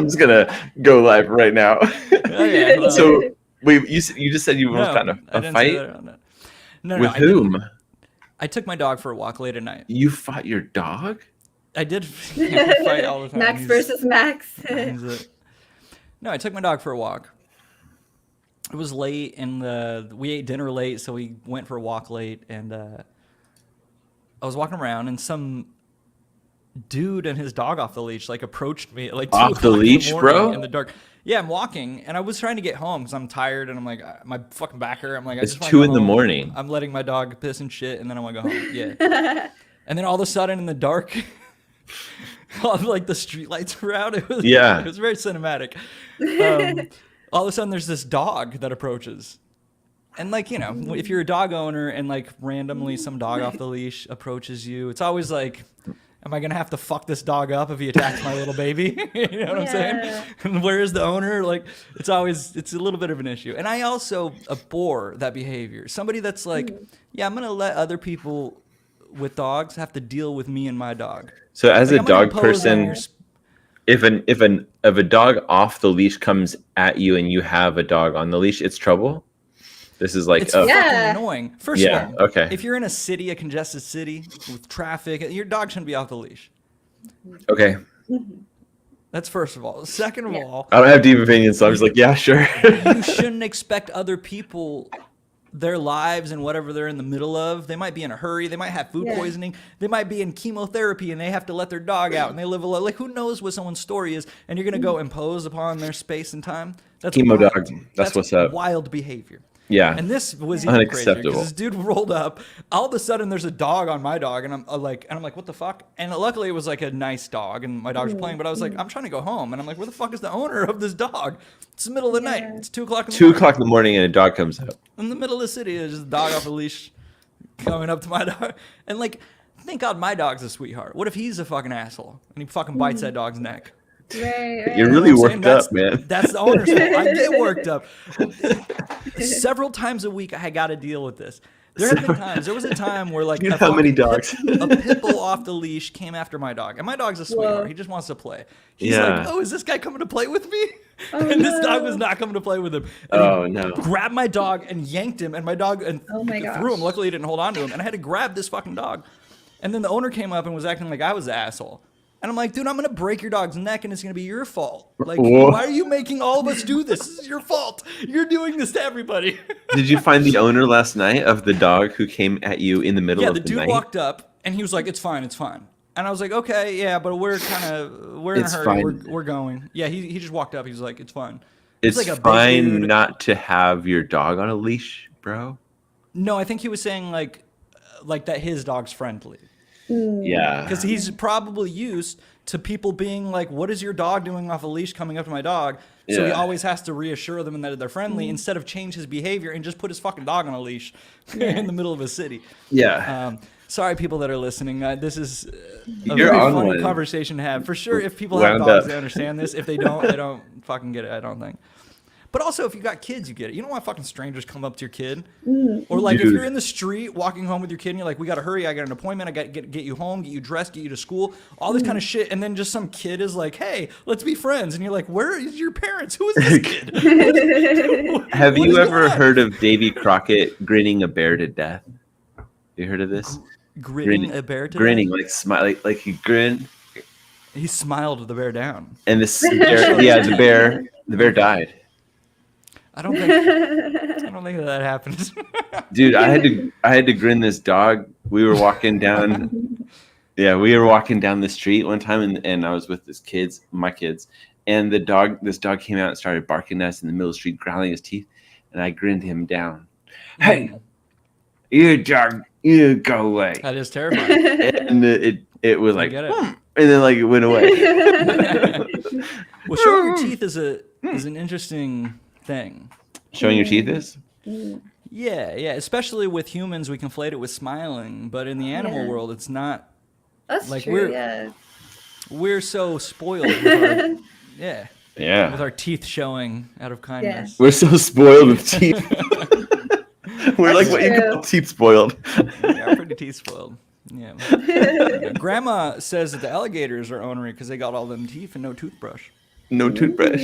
I'm just gonna go live right now. Oh, yeah, well, So you just said you were kind of I a didn't say fight that on that. No, with I whom? didn't. I took my dog for a walk late at night. You fought your dog? I did fight all the time. Max versus Max. No, I took my dog for a walk. It was late, and we ate dinner late, so we went for a walk late. And I was walking around, and some dude and his dog off the leash like approached me at like 2 Off the o'clock leash, in the morning bro? in the dark. Yeah, I'm walking, and I was trying to get home because I'm tired, and I'm like, my fucking back hurt. I'm like, It's I just wanna 2 go in the home. morning. I'm letting my dog piss and shit, and then I want to go home. Yeah. And then all of a sudden in the dark, all like the street lights were out. It was very cinematic. All of a sudden there's this dog that approaches. And like, you know, if you're a dog owner and like randomly some dog off the leash approaches you, it's always like, am I going to have to fuck this dog up if he attacks my little baby? You know what I'm saying? And where is the owner? Like, it's a little bit of an issue. And I also abhor that behavior. Somebody that's like, yeah, I'm going to let other people with dogs have to deal with me and my dog. So as Like, a dog person, if a dog off the leash comes at you and you have a dog on the leash, it's trouble. This is like it's fucking annoying. First of all, okay. If you're in a congested city with traffic, your dog shouldn't be off the leash. Okay. That's first of all. Second of all, I don't have deep opinions, so I'm just like, yeah, sure. You shouldn't expect other people, their lives and whatever they're in the middle of. They might be in a hurry. They might have food poisoning. They might be in chemotherapy and they have to let their dog out and they live a life. Like, who knows what someone's story is? And you're going to go impose upon their space and time? That's Chemo wild. dog. That's what's up. Wild behavior. Yeah. And this was even crazier Unacceptable. because this dude rolled up. All of a sudden, there's a dog on my dog, and I'm like, what the fuck? And luckily, it was like a nice dog, and my dogs were playing. But I was like, I'm trying to go home, and I'm like, where the fuck is the owner of this dog? It's the middle of the night. It's 2 o'clock in the 2 morning. o'clock in the morning, and a dog comes up In the middle of the city, there's just a dog off a leash coming up to my dog, and like, thank God my dog's a sweetheart. What if he's a fucking asshole and he fucking bites that dog's neck? Right. You're really You know what I'm worked saying? up, man. That's the owner's fault. I get worked up. Several times a week, I got to deal with this. There have been times. There was a time where, like, You know how many dogs? a pit bull off the leash came after my dog, and my dog's a sweetheart. He just wants to play. He's like, "Oh, is this guy coming to play with me?" And this dog was not coming to play with him. And he grabbed my dog and yanked him, and my dog threw him. Luckily, he didn't hold on to him, and I had to grab this fucking dog. And then the owner came up and was acting like I was the asshole. And I'm like, dude, I'm going to break your dog's neck and it's going to be your fault. Like, why are you making all of us do this? This is your fault. You're doing this to everybody. Did you find the owner last night of the dog who came at you in the middle of the night? Yeah, the dude walked up and he was like, it's fine. And I was like, okay, yeah, but we're in a hurry. We're going. Yeah, he just walked up. He was like, it's fine. It's like fine not to have your dog on a leash, bro. No, I think he was saying like that his dog's friendly. Yeah. Because he's probably used to people being like, what is your dog doing off a leash coming up to my dog? So he always has to reassure them that they're friendly instead of change his behavior and just put his fucking dog on a leash in the middle of a city. Yeah. Sorry, people that are listening. This is a You're very on funny one. conversation to have. For sure, if people have dogs, they understand this. If they don't fucking get it, I don't think. But also, if you got kids, you get it. You don't want fucking strangers come up to your kid. Or like if you're in the street walking home with your kid and you're like, we got to hurry. I got an appointment. I got to get you home, get you dressed, get you to school, all this kind of shit. And then just some kid is like, hey, let's be friends. And you're like, where is your parents? Who is this kid? Have you ever heard of Davy Crockett grinning a bear to death? You heard of this? Grinning a bear to death? Grinning, like smile, like he grinned. He smiled the bear down. And this bear, the bear died. I don't think that happens. Dude, I had to grin this dog. We were walking down the street one time and I was with my kids, and this dog came out and started barking at us in the middle of the street, growling his teeth, and I grinned him down. Hey, you dog, you go away. That is terrifying. And it was like, and then like it went away. Well, showing your teeth is an interesting thing. Showing your teeth is? Yeah, especially with humans, we conflate it with smiling, but in the animal world, it's not. That's like true. We're so spoiled with our, with our teeth showing out of kindness. We're so spoiled with teeth. We're like what you call teeth spoiled. Yeah, pretty teeth spoiled. Yeah. Grandma says that the alligators are ornery because they got all them teeth and no toothbrush. No toothbrush.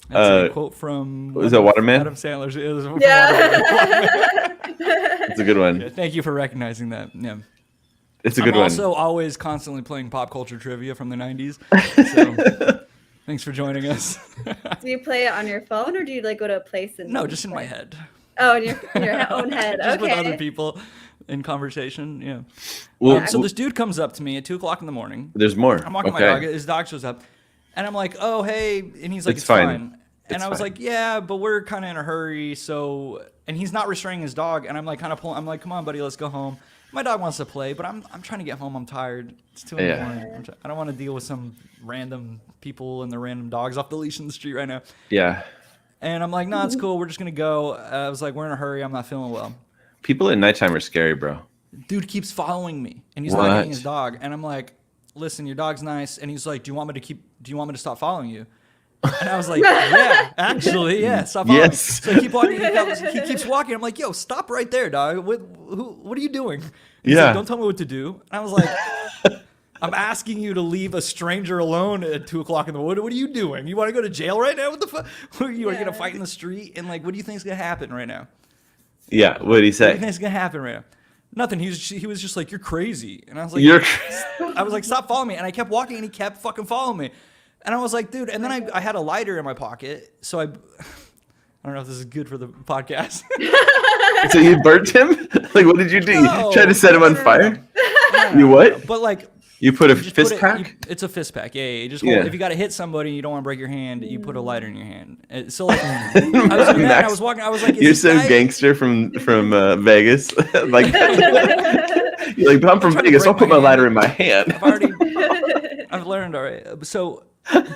That's a quote from was that Waterman? Adam Sandler's. It was It's a good one. Yeah, thank you for recognizing that. Yeah. It's a good I'm one. also always constantly playing pop culture trivia from the 90s. So thanks for joining us. Do you play it on your phone or do you like go to a place and No, just in my head. Oh, in your own head. Just okay. with other people in conversation. Yeah. Well, So this dude comes up to me at 2:00 in the morning. There's more. I'm walking my dog. His dog shows up, and I'm like, "Oh, hey," and he's like, "It's fine." And I was like, "Yeah, but we're kind of in a hurry." So, and he's not restraining his dog, and I'm like, kind of pulling. I'm like, "Come on, buddy, let's go home." My dog wants to play, but I'm trying to get home. I'm tired. It's 2 in the morning. I don't want to deal with some random people and the random dogs off the leash in the street right now. Yeah. And I'm like, "No, it's cool. We're just gonna go." I was like, "We're in a hurry. I'm not feeling well." People at nighttime are scary, bro. Dude keeps following me, and he's not getting his dog. And I'm like, "Listen, your dog's nice." And he's like, "Do you want me to stop following you?" And I was like, "Yeah, actually, yeah, stop following me." So I keep walking. He keeps walking. I'm like, "Yo, stop right there, dog. What are you doing?" He's like, "Don't tell me what to do." And I was like, "I'm asking you to leave a stranger alone at 2:00 in the morning. What are you doing? You want to go to jail right now? What the fuck? You are gonna fight in the street? And like, what do you think is gonna happen right now?" Yeah, what did he say? What do you think is gonna happen right now? Nothing. He was just like, "You're crazy," and I was like, I was like, "Stop following me!" And I kept walking, and he kept fucking following me, and I was like, "Dude!" And then I had a lighter in my pocket, so I don't know if this is good for the podcast. So you burnt him? Like, what did you do? No, you tried to set him on fire? No. You what? But like, you put a fist pack? It's a fist pack. Yeah. You just hold, if you got to hit somebody, and you don't want to break your hand. You put a lighter in your hand. So like, I was doing that, and I was walking. I was like, "You're so gangster from Vegas." Like, you're like, "I'm from Vegas. I'll put my lighter in my hand." I've learned already. So,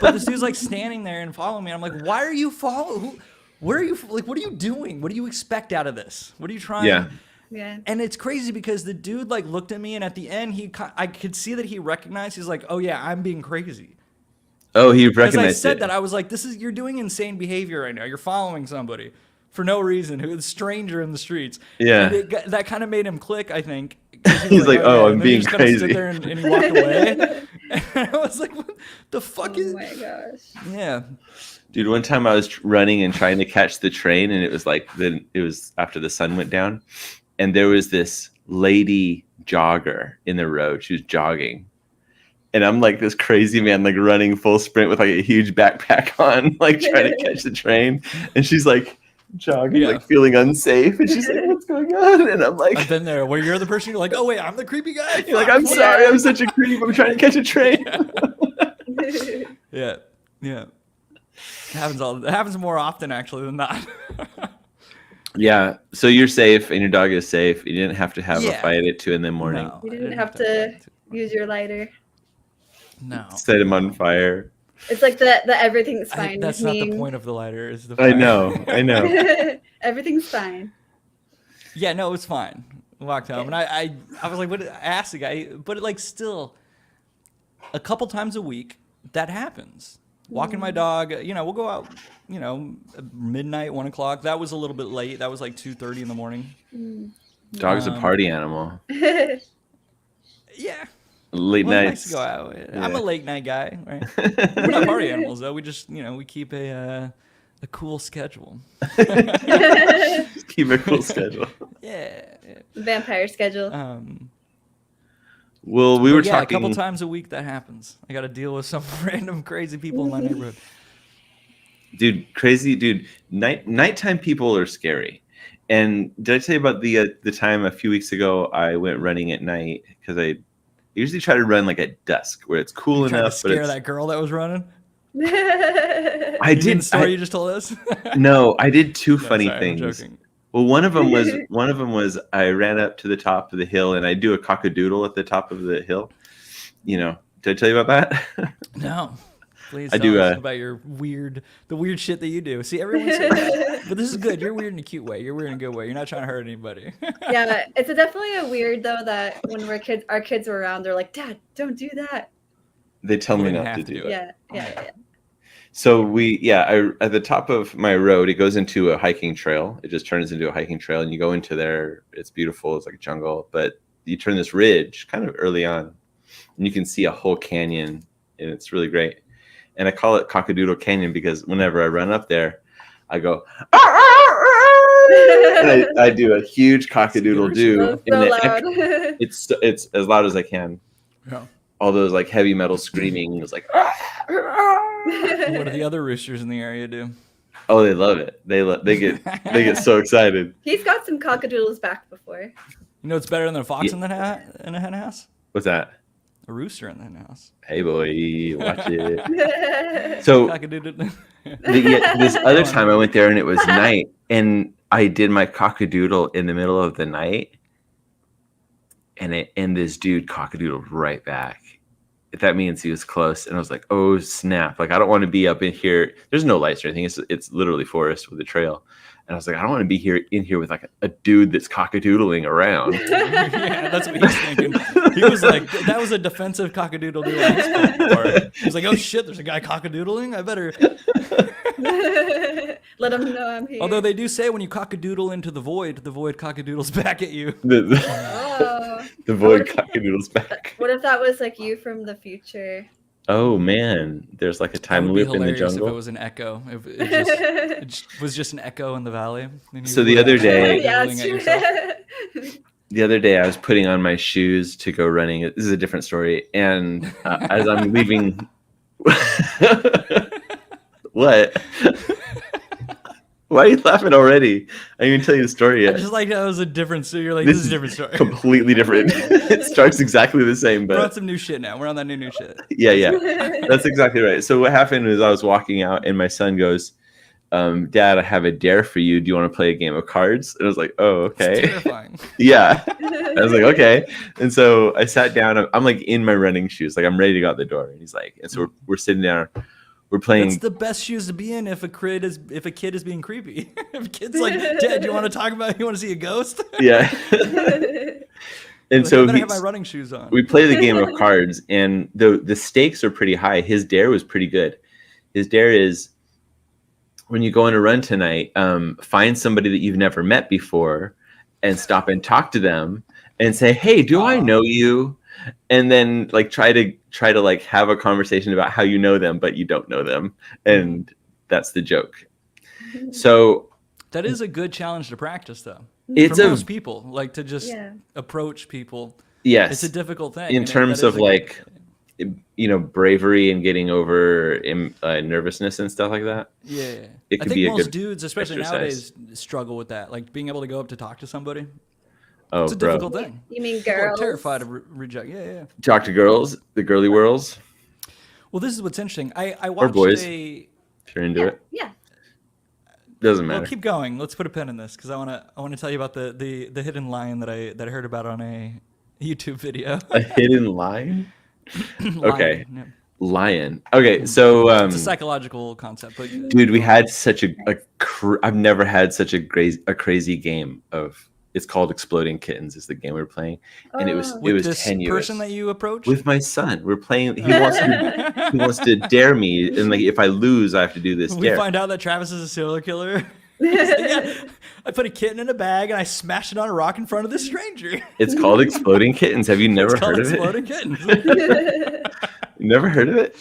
but this dude's like standing there and following me. I'm like, "Why are you following? Where are you? Like, what are you doing? What do you expect out of this? What are you trying?" Yeah. And it's crazy because the dude like looked at me, and at the end, I could see that he recognized. He's like, "Oh yeah, I'm being crazy." Oh, he recognized it. Because I said that, I was like, you're doing insane behavior right now. You're following somebody for no reason, who's a stranger in the streets. Yeah. And that kind of made him click, I think. He's like, "Oh, I'm being just crazy." Sit there and he walked away. And I was like, "What the fuck is?" Oh my gosh. Yeah. Dude, one time I was running and trying to catch the train, and it was like it was after the sun went down, and there was this lady jogger in the road. She was jogging, and I'm like this crazy man, like running full sprint with like a huge backpack on, like trying to catch the train, and she's like jogging, like feeling unsafe, and she's like, "What's going on?" And I'm like, I've been there where you're the person. You're like, "Oh wait, I'm the creepy guy." You're like, "I'm sorry, I'm such a creep. I'm trying to catch a train." Yeah. It happens more often actually than not. Yeah, so you're safe and your dog is safe. You didn't have to have a fight at 2 in the morning. No, You didn't have to use your lighter. No. Set him on fire. It's like the everything's fine. That's meme. not the point of the lighter. Is the fire. I know. Everything's fine. Yeah, no, it was fine. Walked home, and I was like, "What?" I asked the guy, but like still, a couple times a week that happens. Walking my dog, we'll go out, midnight, 1:00. That was a little bit late. That was like 2:30 in the morning. Dog's a party animal. Yeah. Late nights. Nice to go out. Yeah. I'm a late night guy, right? We're not party animals though. We just, we keep a cool schedule. Just keep a cool schedule. Yeah. Vampire schedule. Well, we were talking a couple times a week that happens. I got to deal with some random crazy people in my neighborhood. Dude, nighttime people are scary. And did I tell you about the time a few weeks ago I went running at night, because I usually try to run like at dusk where it's cool enough. To scare that girl that was running. I did. The story you just told us. No, I did two funny things. I'm joking. Well, one of them was I ran up to the top of the hill and I do a cockadoodle at the top of the hill. Did I tell you about that? No. Please I tell do us about the weird shit that you do. See, everyone's but this is good. You're weird in a cute way. You're weird in a good way. You're not trying to hurt anybody. Yeah, it's definitely a weird though that when our kids were around, they're like, "Dad, don't do that." They tell me not to do it. Yeah. So at the top of my road, it goes into a hiking trail. It just turns into a hiking trail, and you go into there. It's beautiful. It's like a jungle, but you turn this ridge kind of early on, and you can see a whole canyon, and it's really great. and I call it Cockadoodle Canyon because whenever I run up there, I go, and I do a huge cockadoodle do. So loud. It's as loud as I can. Yeah. All those like heavy metal screaming is like. What do the other roosters in the area do? Oh, they love it. They get so excited. He's got some cockadoodles back before. You know what's better than a fox in a hen house? What's that? A rooster in the hen house. Hey boy, watch it. So this other time I went there and it was night, and I did my cockadoodle in the middle of the night, and this dude cockadoodled right back. That means he was close, and I was like, oh snap, like I don't want to be up in here. There's no lights or anything. It's literally forest with a trail, and I was like, I don't want to be in here with like a dude that's cockadoodling around. Yeah, that's what he was thinking. He was like, that was a defensive cockadoodle do on his part. He was like, oh shit, there's a guy cockadoodling, I better let him know I'm here. Although they do say when you cockadoodle into the void cockadoodles back at you. The void cockadoodles back. What if that was like you from the future? Oh man, there's like a time loop in the jungle. If it was an echo, it was just an echo in the valley. So the other day, The other day I was putting on my shoes to go running. This is a different story. And as I'm leaving, what? Why are you laughing already? I didn't even tell you the story yet. I just like that was a different story. You're like, this is a different story. Completely different. It starts exactly the same, but we're on some new shit now. We're on that new shit. Yeah. That's exactly right. So what happened is I was walking out and my son goes, Dad, I have a dare for you. Do you want to play a game of cards? And I was like, oh, okay. It's terrifying. Yeah. I was like, okay. And so I sat down. I'm like in my running shoes. Like I'm ready to go out the door. And he's like, and so we're sitting down. We're playing. It's the best shoes to be in if a kid is being creepy. If a kid's like, Dad, do you want to talk about? You want to see a ghost? Yeah. And like, so I better have my running shoes on. We play the game of cards, and the stakes are pretty high. His dare was pretty good. His dare is, when you go on a run tonight, find somebody that you've never met before, and stop and talk to them, and say, "Hey, do I know you?" And then like try to like have a conversation about how you know them, but you don't know them, and that's the joke. So that is a good challenge to practice, though. It's for most people, like to just approach people. Yes, it's a difficult thing in terms of like, bravery and getting over nervousness and stuff like that. Yeah, it could I think be most a good dudes, especially exercise. nowadays, struggle with that. Like being able to go up to talk to somebody. Oh, it's a difficult thing. You mean People are girls? terrified of reject. Yeah. Talk to girls, the girly whirls. Well, this is what's interesting. I watched or boys, if you're into it. Yeah. Doesn't matter. Well, keep going. Let's put a pin in this because I want to tell you about the hidden lion that I heard about on a YouTube video. A hidden lion? Okay. Yeah. Lion. Okay, so it's a psychological concept, but dude, we had such I've never had such a crazy game of. It's called Exploding Kittens. Is the game we were playing, and it was this tenuous. Person that you approached with my son. We're playing. He wants to dare me, and like if I lose, I have to do this. We dare. find out that Travis is a serial killer. Yeah, I put a kitten in a bag and I smashed it on a rock in front of this stranger. It's called Exploding Kittens. Have you never heard of Exploding Kittens. Never heard of it?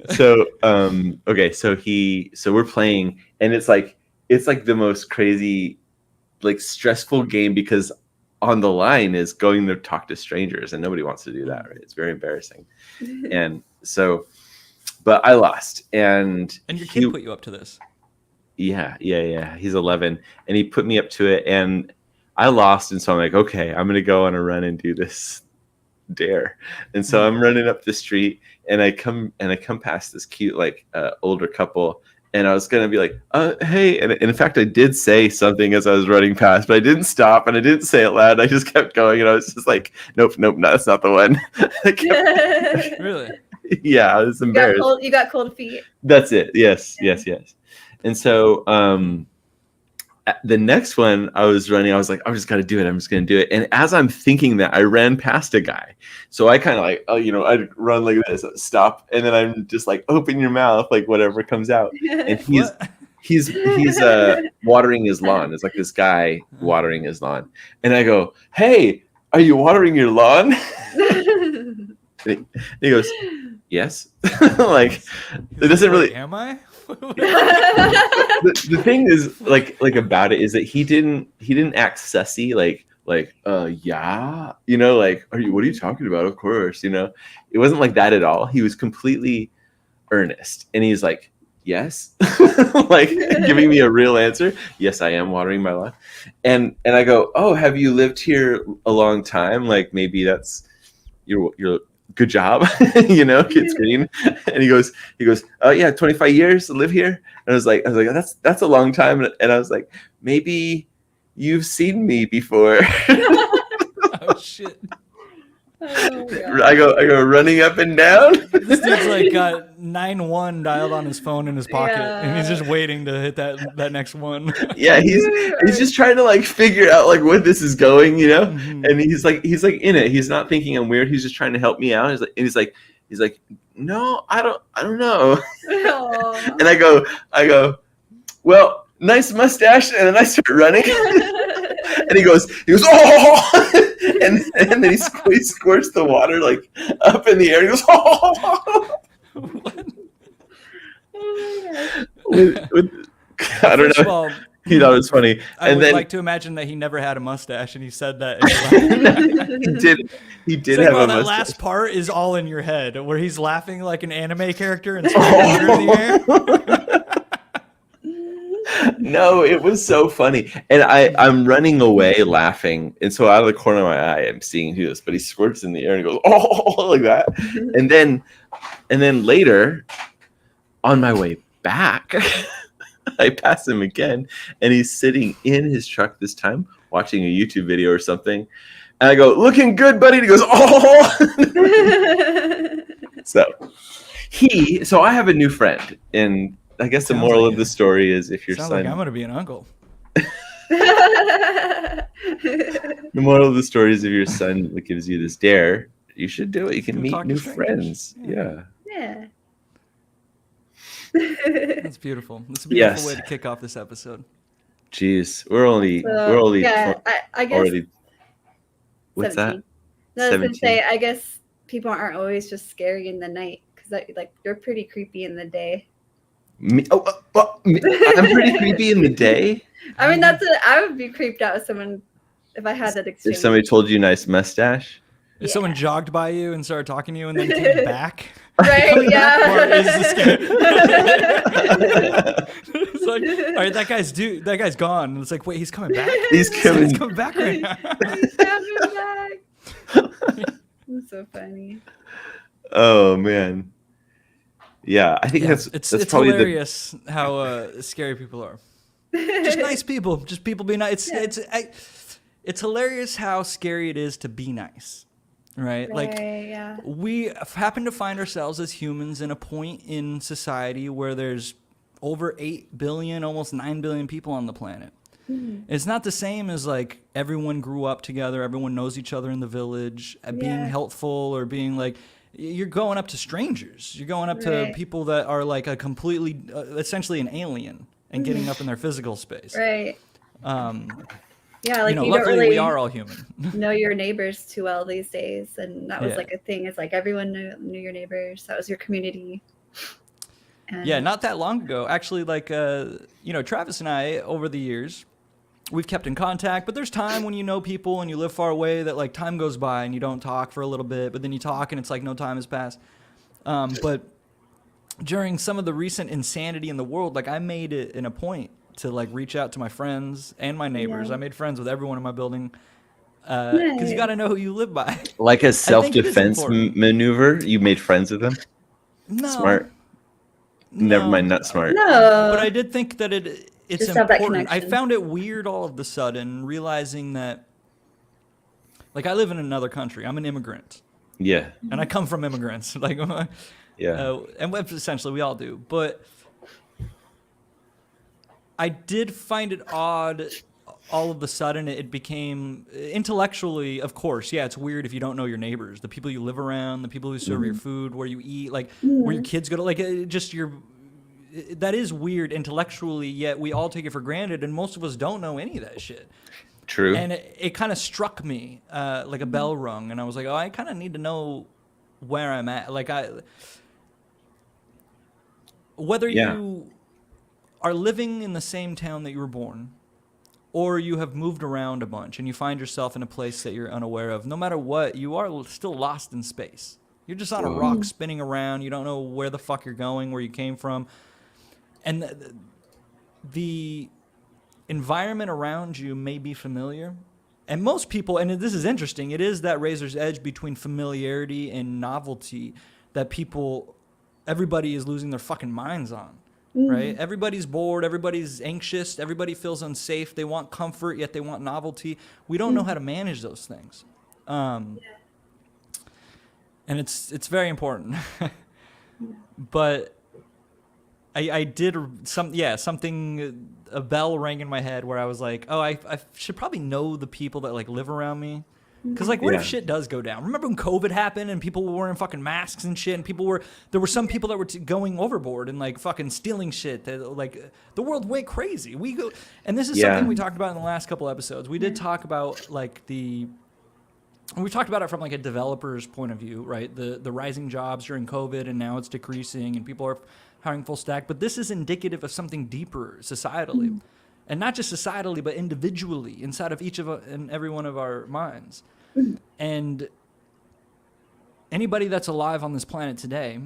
So okay, so we're playing, and it's like the most crazy, like stressful game because on the line is going to talk to strangers, and nobody wants to do that, right? It's very embarrassing. And so, but I lost, and your kid put you up to this. Yeah. He's 11, and he put me up to it, and I lost, and so I'm like, okay, I'm gonna go on a run and do this dare. And so I'm running up the street, and I come past this cute older couple, and I was gonna be like, hey, and in fact I did say something as I was running past, but I didn't stop and I didn't say it loud. I just kept going, and I was just like, nope, no, that's not the one. Really? Yeah, I was embarrassed. You got cold feet. That's it. Yes. And so the next one I was running, I was like, I'm just going to do it. I'm just going to do it. And as I'm thinking that, I ran past a guy. So I kind of like, I'd run like this, stop. And then I'm just like, open your mouth, like whatever comes out. And he's watering his lawn. It's like this guy watering his lawn. And I go, hey, are you watering your lawn? He goes, yes. Like it doesn't really. Am I? The thing is like about it is that he didn't act sussy like yeah, you know, like what are you talking about, of course, you know. It wasn't like that at all. He was completely earnest, and he's like, yes. Like giving me a real answer. Yes, I am watering my lawn. And I go, oh, have you lived here a long time? Like maybe that's your good job. You know, kid's green. And he goes, oh yeah, 25 years to live here. And I was like, that's a long time. And I was like, maybe you've seen me before. Oh shit. Oh, I go running up and down. This dude's like got 911 dialed on his phone in his pocket, and he's just waiting to hit that next one. Yeah, he's just trying to like figure out like where this is going, you know. Mm-hmm. And he's like in it. He's not thinking I'm weird. He's just trying to help me out. He's like, no, I don't know. And I go, well, nice mustache. And then I start running. And he goes, oh, and then he squirts the water like up in the air. And he goes, oh. I don't know. All, he thought it was funny. I would like to imagine that he never had a mustache, and he said that. He did have a mustache. That last part is all in your head, where he's laughing like an anime character and water in the air. No, it was so funny. And I'm running away laughing. And so out of the corner of my eye, I'm seeing who this, but he squirts in the air and he goes, oh, like that. And then later, on my way back, I pass him again, and he's sitting in his truck this time, watching a YouTube video or something. And I go, looking good, buddy. And he goes, oh. So I have a new friend, and I guess the moral of the story is if your son... like I'm going to be an uncle. The moral of the story is if your son gives you this dare, you should do it. You can meet new friends. Yeah. That's beautiful. That's a beautiful way to kick off this episode. Jeez, we're only I guess already. What's 17. That? No, I was going to say, I guess people aren't always just scary in the night, because like you're pretty creepy in the day. Me? I'm pretty creepy in the day. I mean, I would be creeped out with someone if I had that exchange. If somebody told you nice mustache. If someone jogged by you and started talking to you and then came back. Right, yeah. It's like, all right, that guy's gone. And it's like, wait, he's coming back? He's coming back right now. He's coming back. It's so funny. Oh, man. Yeah, I think that's probably hilarious how scary people are. Just nice people. Just people being nice. It's hilarious how scary it is to be nice. Right? Like, we happen to find ourselves as humans in a point in society where there's over 8 billion, almost 9 billion people on the planet. Mm-hmm. It's not the same as like everyone grew up together, everyone knows each other in the village, being helpful or being like, you're going up to strangers. You're going up to people that are like a completely, essentially an alien and getting up in their physical space. Right. Yeah, like luckily don't really we are all human. Know your neighbors too well these days, and that was like a thing. It's like everyone knew your neighbors. That was your community. And not that long ago, actually. Like Travis and I, over the years, we've kept in contact. But there's time when you know people and you live far away that like time goes by and you don't talk for a little bit, but then you talk and it's like no time has passed. But during some of the recent insanity in the world, like I made it a point to like reach out to my friends and my neighbors. I made friends with everyone in my building because you got to know who you live by. Like a self-defense maneuver, you made friends with them? No. Smart. Never mind, not smart. No. But I did think that it's important. I found it weird all of a sudden realizing that, like, I live in another country. I'm an immigrant. Yeah. And I come from immigrants. Like, and essentially we all do. But I did find it odd all of a sudden. It became intellectually, of course, it's weird if you don't know your neighbors, the people you live around, the people who serve your food, where you eat, like where your kids go to, like that is weird intellectually, yet we all take it for granted, and most of us don't know any of that shit. True. And it kind of struck me like a bell rung, and I was like, I kind of need to know where I'm at. Like whether you are living in the same town that you were born, or you have moved around a bunch and you find yourself in a place that you're unaware of, no matter what, you are still lost in space. You're just on a rock spinning around. You don't know where the fuck you're going, where you came from. And the environment around you may be familiar. And most people, and this is interesting, it is that razor's edge between familiarity and novelty that everybody is losing their fucking minds on. Right? Everybody's bored. Everybody's anxious. Everybody feels unsafe. They want comfort, yet they want novelty. We don't know how to manage those things. And it's very important. But I did something, a bell rang in my head where I was like, oh, I should probably know the people that like live around me. Because, like, what if shit does go down? Remember when COVID happened and people were wearing fucking masks and shit, and there were some people that were going overboard and, like, fucking stealing shit. Like, the world went crazy. And this is something we talked about in the last couple episodes. We did talk about, like, we talked about it from, like, a developer's point of view, right? The rising jobs during COVID, and now it's decreasing, and people are hiring full stack. But this is indicative of something deeper societally. And not just societally, but individually inside of each and every one of our minds. And anybody that's alive on this planet today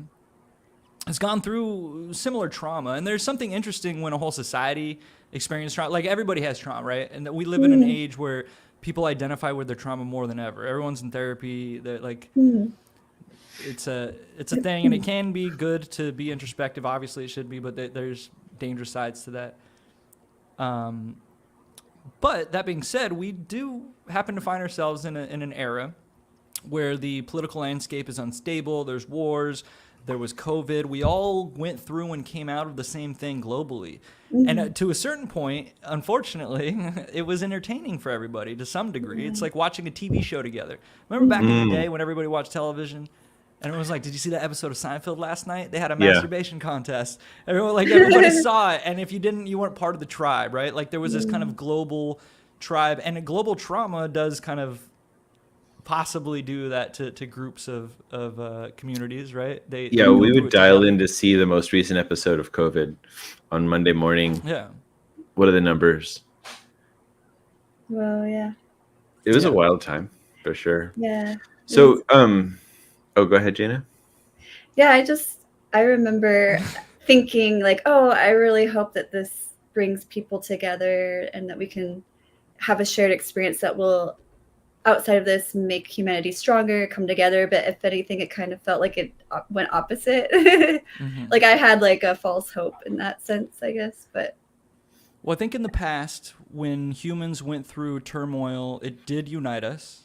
has gone through similar trauma. And there's something interesting when a whole society experiences trauma. Like, everybody has trauma, right? And we live in an age where people identify with their trauma more than ever. Everyone's in therapy. Like, it's a thing, and it can be good to be introspective. Obviously, it should be, but there's dangerous sides to that. But that being said, we do happen to find ourselves in an era where the political landscape is unstable. There's wars. There was COVID. We all went through and came out of the same thing globally. And to a certain point, unfortunately, it was entertaining for everybody to some degree. It's like watching a TV show together. Remember back in the day when everybody watched television? And it was like, did you see that episode of Seinfeld last night? They had a masturbation contest. Everybody saw it. And if you didn't, you weren't part of the tribe, right? Like, there was this kind of global tribe. And a global trauma does kind of possibly do that to groups of communities, right? We would dial in to see the most recent episode of COVID on Monday morning. Yeah. What are the numbers? Well, yeah. It was a wild time, for sure. Yeah. So, oh, go ahead, Jana. Yeah, I remember thinking, like, oh, I really hope that this brings people together and that we can have a shared experience that will, outside of this, make humanity stronger, come together. But if anything, it kind of felt like it went opposite. Like, I had like a false hope in that sense, I guess. But well, I think in the past, when humans went through turmoil, it did unite us.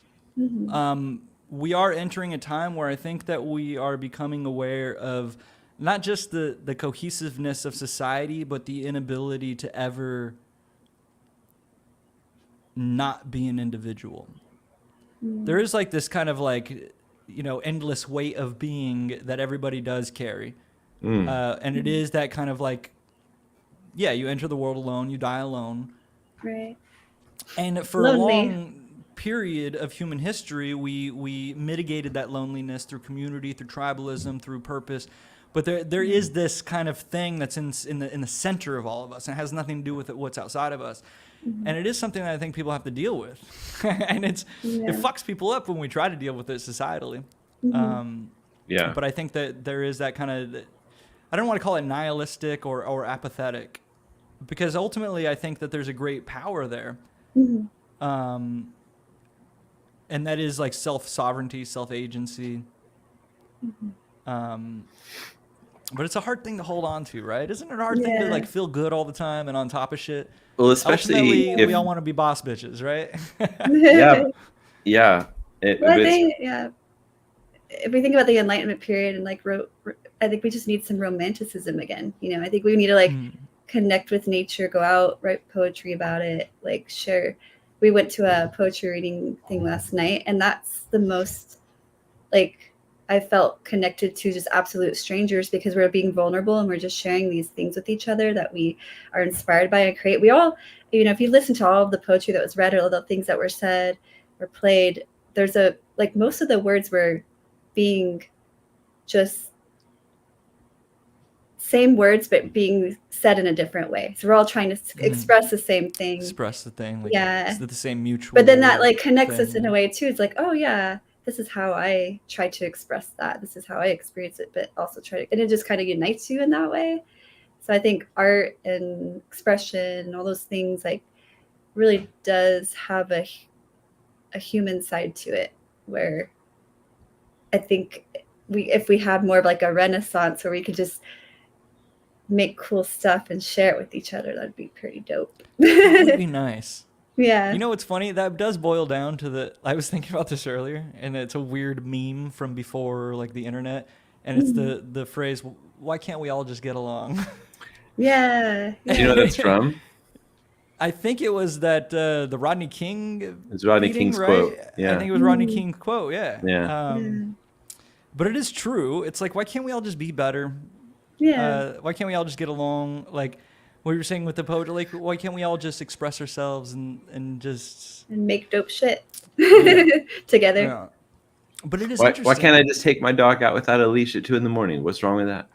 We are entering a time where I think that we are becoming aware of not just the cohesiveness of society, but the inability to ever not be an individual. There is like this kind of like, endless weight of being that everybody does carry. And it is that kind of like, you enter the world alone, you die alone. Right. And for a long period of human history, we mitigated that loneliness through community, through tribalism, through purpose. But there is this kind of thing that's in the center of all of us, and it has nothing to do with what's outside of us. And it is something that I think people have to deal with. And it fucks people up when we try to deal with it societally. But I think that there is that kind of, I don't want to call it nihilistic or apathetic, because ultimately I think that there's a great power there. And that is like self-sovereignty, self-agency. But it's a hard thing to hold on to, right? Isn't it a hard thing to like feel good all the time and on top of shit? Well, especially we all want to be boss bitches, right? Yeah. If we think about the Enlightenment period and like I think we just need some romanticism again. I think we need to like connect with nature, go out, write poetry about it, like share. We went to a poetry reading thing last night, and that's the most like I felt connected to just absolute strangers, because we're being vulnerable and we're just sharing these things with each other that we are inspired by and create. We all, if you listen to all of the poetry that was read or all the things that were said or played, there's most of the words were being just same words but being said in a different way. So we're all trying to express the same thing. Express the thing. Like, yeah. It's the same mutual. But then that like connects thing. us in a way too. It's like, oh yeah, this is how I try to express that. This is how I experience it, but also and it just kind of unites you in that way. So I think art and expression and all those things like really does have a human side to it, where I think if we had more of like a renaissance where we could just make cool stuff and share it with each other, that'd be pretty dope. That would be nice. Yeah. You know what's funny? That does boil down to I was thinking about this earlier, and it's a weird meme from before like the internet, and it's the phrase, why can't we all just get along? Yeah. Do you know what that's from? I think it was that the Rodney King. It's Rodney King's right? quote. Yeah. I think it was Rodney King's quote. Yeah. Yeah. But it is true. It's like, why can't we all just be better? Yeah. Why can't we all just get along? Like what you were saying with the poetry, like why can't we all just express ourselves and make dope shit together? Yeah. But it is interesting. Why can't I just take my dog out without a leash at 2 a.m? What's wrong with that?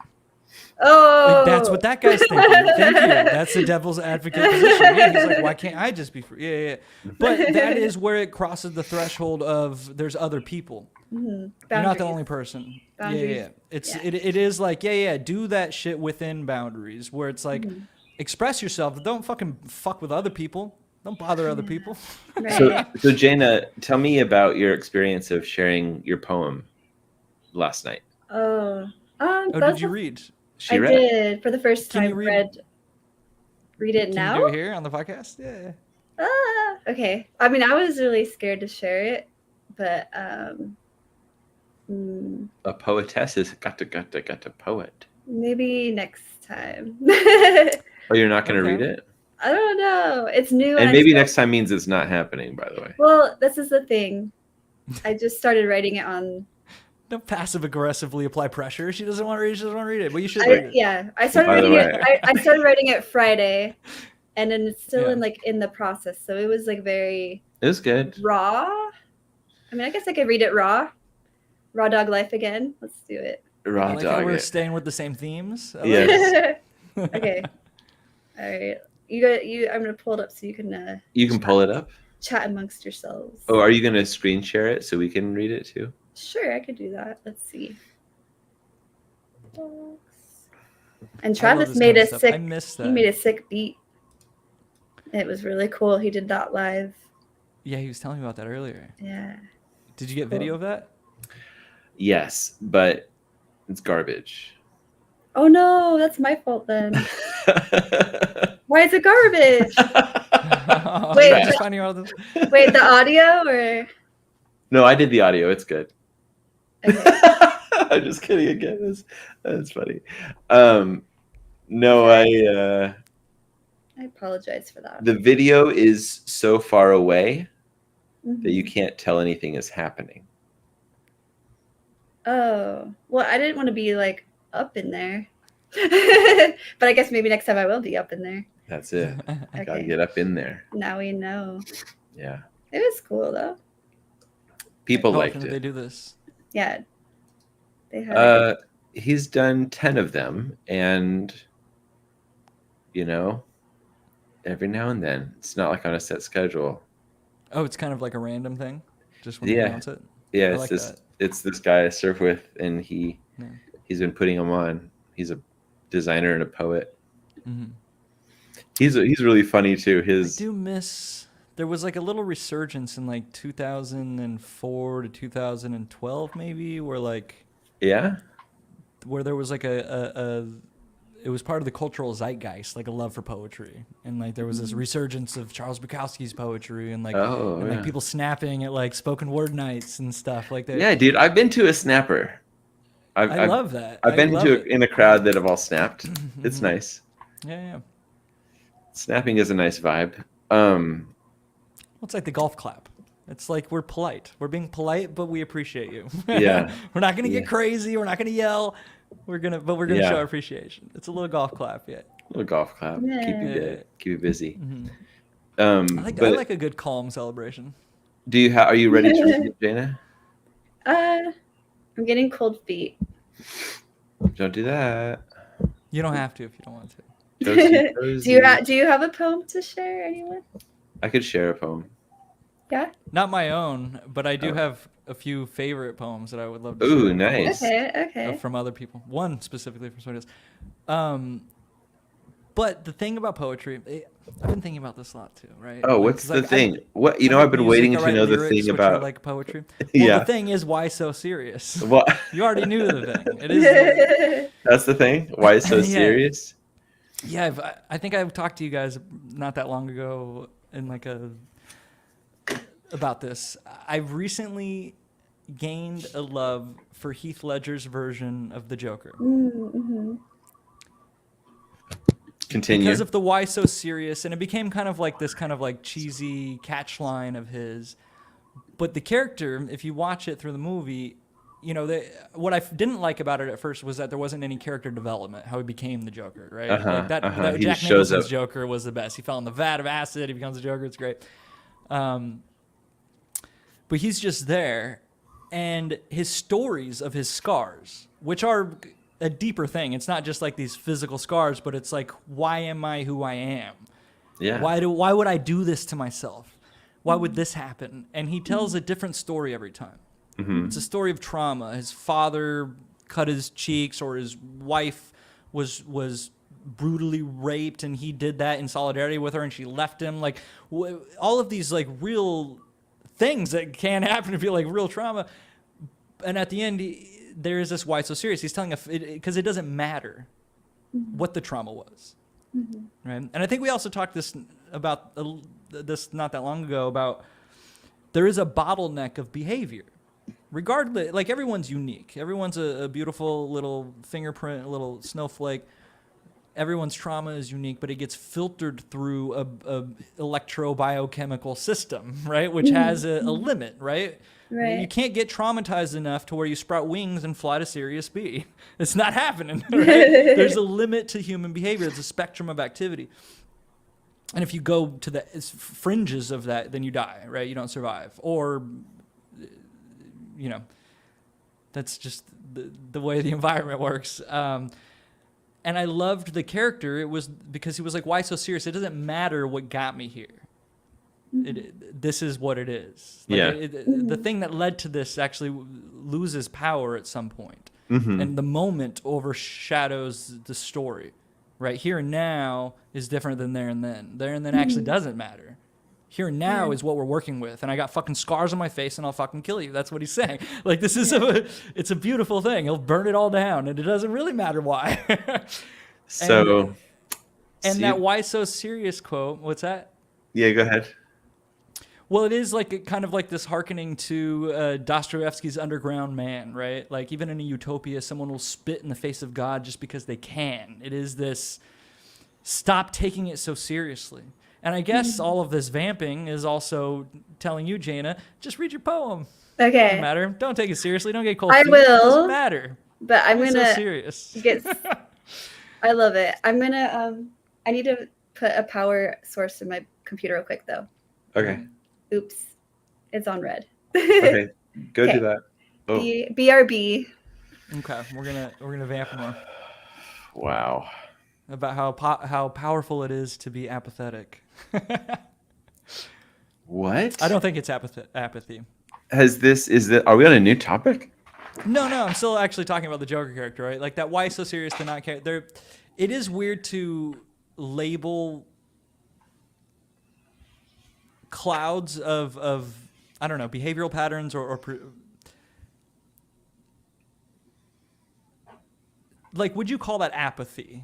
Oh, like, that's what that guy's thinking. Thank you. That's the devil's advocate position. Yeah, he's like, why can't I just be free? Yeah. But that is where it crosses the threshold of there's other people. Mm-hmm. You're not the only person. Boundaries. Yeah. It is like, do that shit within boundaries where it's like, express yourself. Don't fucking fuck with other people. Don't bother other people. Right. So Jaina, tell me about your experience of sharing your poem last night. Did you read? She read it. Did for the first time. Read it now. Can you do it here on the podcast? Yeah. Okay. I mean, I was really scared to share it, but a poetess has got to poet. Maybe next time. Oh, you're not going to read it? I don't know. It's new. And maybe next time means it's not happening, by the way. Well, this is the thing. I just started writing it on. Don't passive aggressively apply pressure. She doesn't want to read it. She doesn't want to read it, but you should read it. Yeah, I started writing it. I started writing it Friday, and then it's still in the process. So it was like very. It was good. Raw. I mean, I guess I could read it raw. Raw dog life again. Let's do it. Raw like dog. We're staying with the same themes. Yes. Okay. All right. You. I'm gonna pull it up so you can. You can pull it up. Chat amongst yourselves. Oh, are you gonna screen share it so we can read it too? Sure, I could do that. Let's see. And Travis made a sick. He made a sick beat. It was really cool. He did that live. Yeah, he was telling me about that earlier. Yeah. Did you get video of that? Yes, but it's garbage. Oh no, that's my fault then. Why is it garbage? Wait, the audio or? No, I did the audio. It's good. Okay. I'm just kidding again. That's funny. No, I apologize for that. The video is so far away that you can't tell anything is happening. Oh, well, I didn't want to be like up in there. But I guess maybe next time I will be up in there. That's it. Okay. Gotta get up in there. Now we know. Yeah. It was cool though. People liked it. They do this. Yeah. They had he's done 10 of them, and every now and then. It's not like on a set schedule. Oh, it's kind of like a random thing? Just when you announce it? Yeah, it's this guy I surf with, and he's been putting them on. He's a designer and a poet. Mm-hmm. He's really funny too. I do miss. There was like a little resurgence in like 2004 to 2012, maybe, where like where there was like it was part of the cultural zeitgeist, like a love for poetry, and like there was this resurgence of Charles Bukowski's poetry, and like like people snapping at like spoken word nights and stuff like that. Yeah, dude, I've been to a snapper. I love that. I've been in a crowd that have all snapped. It's nice. Yeah. Snapping is a nice vibe. It's like the golf clap. It's like we're polite. We're being polite, but we appreciate you. Yeah. We're not gonna get crazy. We're not gonna yell. We're gonna show our appreciation. It's a little golf clap, A little golf clap. Yeah. Keep you busy. Mm-hmm. I like a good calm celebration. Are you ready to read it, Jaina? I'm getting cold feet. Don't do that. You don't have to if you don't want to. Do you have a poem to share, anyone? I could share a poem. Yeah. Not my own, but I do have a few favorite poems that I would love to share. Ooh, nice. Okay. From other people. One specifically from somebody else. But the thing about poetry, I've been thinking about this a lot too, right? Oh, what's the thing? I've been waiting to know the thing about like poetry. Well, the thing is, why so serious? What? You already knew the thing. It is. That's the thing. Why so serious? Yeah, I think I've talked to you guys not that long ago in about this. I've recently gained a love for Heath Ledger's version of the Joker. Mm-hmm. Continue. Because of the why so serious, and it became kind of like this kind of like cheesy catch line of his. But the character, if you watch it through the movie, you know, what I didn't like about it at first was that there wasn't any character development, how he became the Joker, right? Like that Jack Nicholson's Joker was the best. He fell in the vat of acid, he becomes the Joker, it's great. But he's just there, and his stories of his scars, which are a deeper thing. It's not just like these physical scars, but it's like, why am I who I am? Yeah. Why would I do this to myself? Why would this happen? And he tells a different story every time. Mm-hmm. It's a story of trauma. His father cut his cheeks, or his wife was brutally raped, and he did that in solidarity with her, and she left him. Like all of these like real things that can happen to feel like real trauma. And at the end, there is this why so serious. He's telling because it doesn't matter what the trauma was, right? And I think we also talked about this not that long ago about there is a bottleneck of behavior. Regardless, like everyone's unique. Everyone's a beautiful little fingerprint, a little snowflake. Everyone's trauma is unique, but it gets filtered through a electrobiochemical system, right? Which has a limit, right? Right. You can't get traumatized enough to where you sprout wings and fly to Sirius B. It's not happening, right? There's a limit to human behavior. It's a spectrum of activity. And if you go to the fringes of that, then you die, right? You don't survive. Or, you know, that's just the way the environment works. And I loved the character. It was because he was like, why so serious? It doesn't matter what got me here. This is what it is. Like the thing that led to this actually loses power at some point. And the moment overshadows the story. Right? Here and now is different than there and then. There and then actually doesn't matter. Here and now is what we're working with. And I got fucking scars on my face and I'll fucking kill you. That's what he's saying. Like this is it's a beautiful thing. He'll burn it all down and it doesn't really matter why. And that why so serious quote, what's that? Yeah, go ahead. Well, it is like kind of like this hearkening to Dostoevsky's Underground Man, right? Like even in a utopia, someone will spit in the face of God just because they can. It is this stop taking it so seriously. And I guess all of this vamping is also telling you, Jaina, just read your poem. Okay. Doesn't matter. Don't take it seriously. Don't get cold feet. I will. It doesn't matter. But I'm It's gonna so serious. I love it. I'm gonna I need to put a power source in my computer real quick though. Okay. Oops. It's on red. Okay. Go do that. Oh. BRB. Okay, we're gonna vamp more. Wow. About how powerful it is to be apathetic. What? I don't think it's apathy. Are we on a new topic? No, I'm still actually talking about the Joker character, right? Like that why so serious to not care. It is weird to label clouds of I don't know, behavioral patterns or like, would you call that apathy?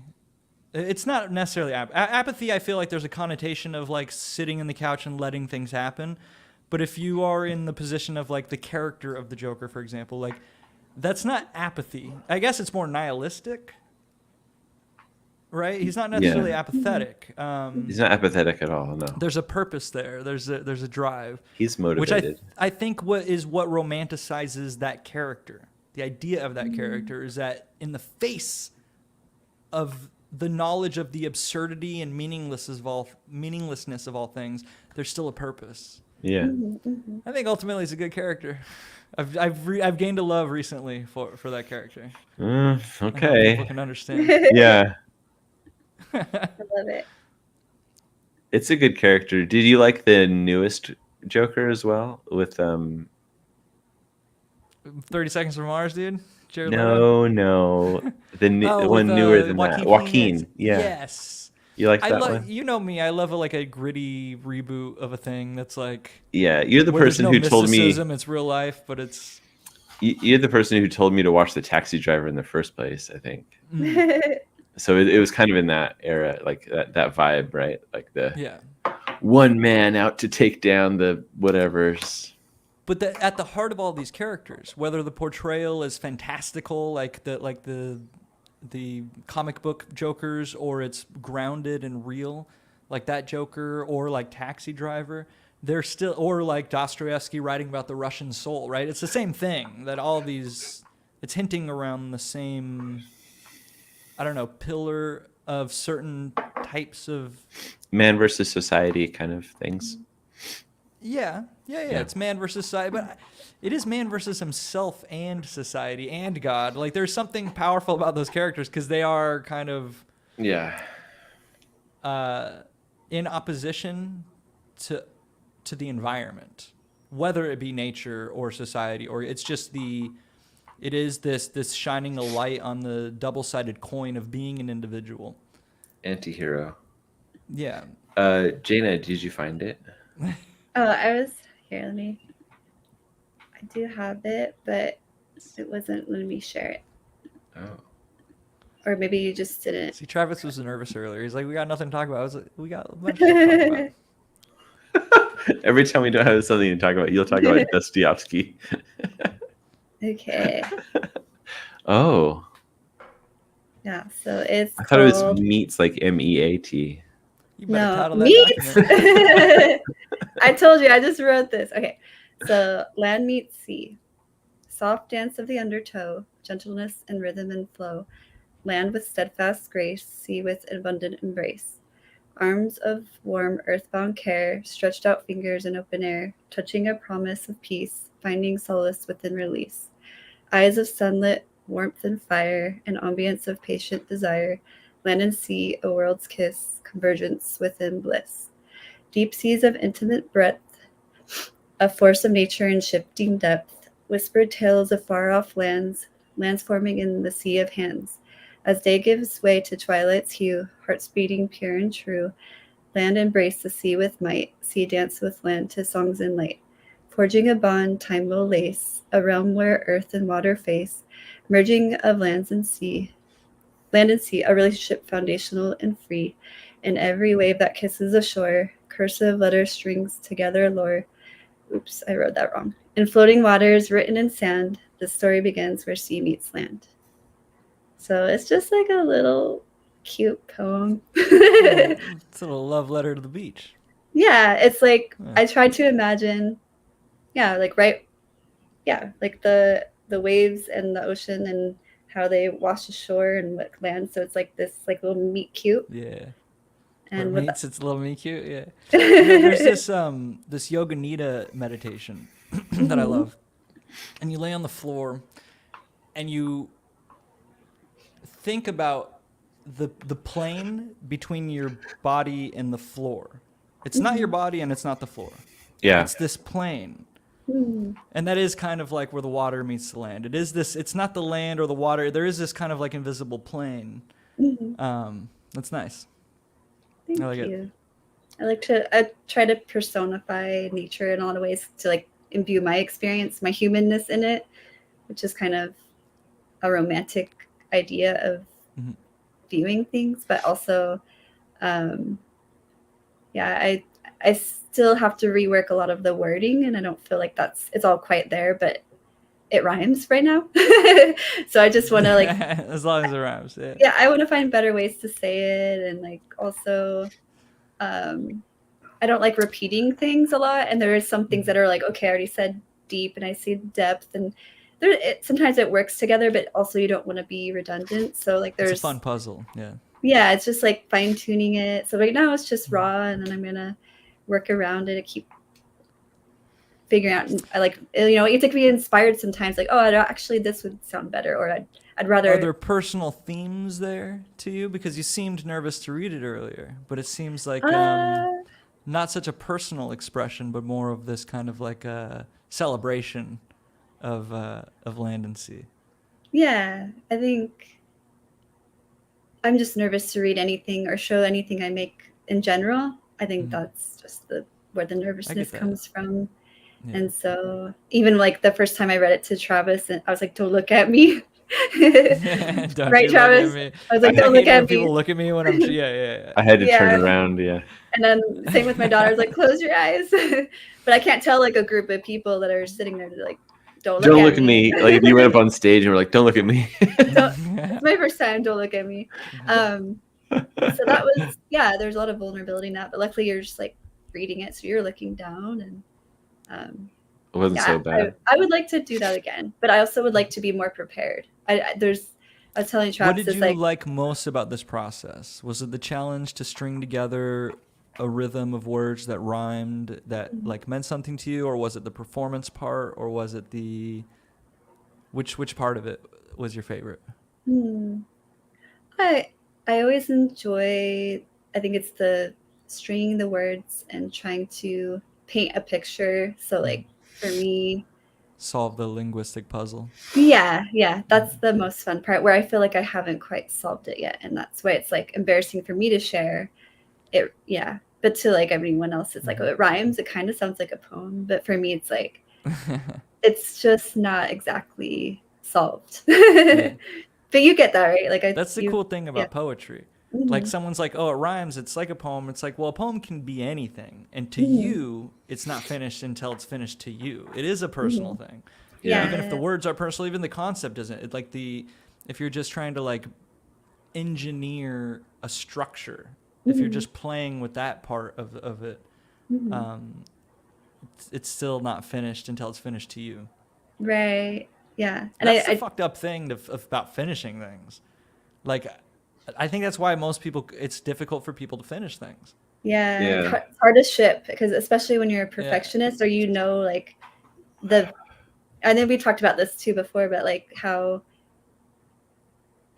It's not necessarily apathy. I feel like there's a connotation of like sitting in the couch and letting things happen. But if you are in the position of like the character of the Joker, for example, like that's not apathy. I guess it's more nihilistic, right? He's not necessarily apathetic. He's not apathetic at all. No. There's a purpose there. There's a drive. He's motivated. Which I think what romanticizes that character. The idea of that character is that in the face of the knowledge of the absurdity and meaninglessness of all things, there's still a purpose. Yeah. I think ultimately he's a good character. I've gained a love recently for that character. Okay. People can understand. Yeah. I love it. It's a good character. Did you like the newest Joker as well with 30 Seconds from Mars, dude? Jared No, the one newer than that. Joaquin. Yeah. Yes. You like that one? You know me. I love a gritty reboot of a thing that's like. Yeah, you're the person who told me it's real life, but it's. You're the person who told me to watch The Taxi Driver in the first place, I think. So it was kind of in that era, like that vibe, right? Like the one man out to take down the whatevers. But at the heart of all these characters, whether the portrayal is fantastical, like the comic book Jokers, or it's grounded and real, like that Joker, or like Taxi Driver, they're still, or like Dostoevsky writing about the Russian soul, right? It's the same thing. That all these, it's hinting around the same, I don't know, pillar of certain types of man versus society kind of things. Yeah. It's man versus society, but it is man versus himself and society and God. Like, there's something powerful about those characters because they are kind of in opposition to the environment, whether it be nature or society, or it's just it is this shining a light on the double-sided coin of being an individual. Anti-hero. Yeah. Jaina, did you find it? Oh, I was here. I do have it, but it wasn't letting me share it. Oh. Or maybe you just didn't. See, Travis was nervous earlier. He's like, "We got nothing to talk about." I was like, "We got a bunch to talk about." Every time we don't have something to talk about, you'll talk about Dostoevsky. Okay. Oh. Yeah. So it's. I thought it was meats, like MEAT. You better title that meats. document. I told you. I just wrote this. Okay. So land meets sea. Soft dance of the undertow, gentleness and rhythm and flow. Land with steadfast grace, sea with abundant embrace. Arms of warm earthbound care, stretched out fingers in open air, touching a promise of peace, finding solace within release. Eyes of sunlit warmth and fire, an ambience of patient desire. Land and sea, a world's kiss, convergence within bliss. Deep seas of intimate breadth, a force of nature in shifting depth. Whispered tales of far-off lands forming in the sea of hands. As day gives way to twilight's hue, hearts beating pure and true, land embrace the sea with might, sea dance with land to songs and light. Forging a bond time will lace, a realm where earth and water face, merging of land and sea, a relationship foundational and free. In every wave that kisses the shore, cursive letter strings together lore. Oops, I wrote that wrong. In floating waters written in sand, the story begins where sea meets land. So it's just like a little cute poem. It's a little love letter to the beach. Yeah, it's like I tried to imagine, like the waves and the ocean and how they wash ashore and what land. So it's like this like little meet cute. Yeah. And meets, it's a little meet cute. Yeah. There's this Yoga Nidra meditation that I love, and you lay on the floor, and you think about the plane between your body and the floor. It's not your body and it's not the floor. Yeah. It's this plane. And that is kind of like where the water meets the land. It is this, it's not the land or the water. There is this kind of like invisible plane. That's nice. Thank I like you. I try to personify nature in a lot of ways to like imbue my experience, my humanness in it, which is kind of a romantic idea of viewing things, but also I still have to rework a lot of the wording, and I don't feel like it's all quite there, but it rhymes right now. So I just want to like as long as it rhymes. Yeah, I want to find better ways to say it, and like also I don't like repeating things a lot, and there are some things that are like, okay, I already said deep and I see depth, and sometimes it works together, but also you don't want to be redundant. So like there's a fun puzzle. Yeah, it's just like fine tuning it. So right now it's just raw, and then I'm gonna work around it and keep figuring out. I like, you have to be inspired sometimes. Like, oh, actually this would sound better, or I'd rather. Are there personal themes there to you? Because you seemed nervous to read it earlier, but it seems like not such a personal expression, but more of this kind of like a celebration of land and sea. Yeah, I think I'm just nervous to read anything or show anything I make in general. I think that's just where the nervousness comes from. Yeah. And so even like the first time I read it to Travis, and I was like, "Don't look at me." Right, Travis? I was like, "Don't look at me." People look at me when I'm yeah. I had to turn around, yeah. And then same with my daughter. I was like, "Close your eyes." But I can't tell like a group of people that are sitting there like, Don't look at me. Like if you went up on stage and were like, "Don't look at me." It's my first time. Don't look at me. So that was, there's a lot of vulnerability in that, but luckily you're just like reading it, so you're looking down, and it wasn't so bad. I would like to do that again, but I also would like to be more prepared. I was telling Travis, what did you like most about this process? Was it the challenge to string together a rhythm of words that rhymed, that like meant something to you, or was it the performance part, or was it the which part of it was your favorite? I always enjoy, I think it's the stringing the words and trying to paint a picture. So like for me, solve the linguistic puzzle. Yeah, that's the most fun part, where I feel like I haven't quite solved it yet, and that's why it's like embarrassing for me to share it. Yeah, but to like everyone else, it's like, oh, it rhymes, it kind of sounds like a poem, but for me it's like it's just not exactly solved. But you get that, right? Like that's the cool thing about poetry. Like someone's like, oh, it rhymes, it's like a poem. It's like, well, a poem can be anything, and to you it's not finished until it's finished to you. It is a personal thing. Even if the words are personal, even the concept isn't. It like if you're just trying to like engineer a structure, if you're just playing with that part of it, it's still not finished until it's finished to you. Right. Yeah. And that's the fucked up thing about finishing things. Like, I think that's why it's difficult for people to finish things. Yeah. It's hard to ship, because especially when you're a perfectionist, or like I know we talked about this too before, but like how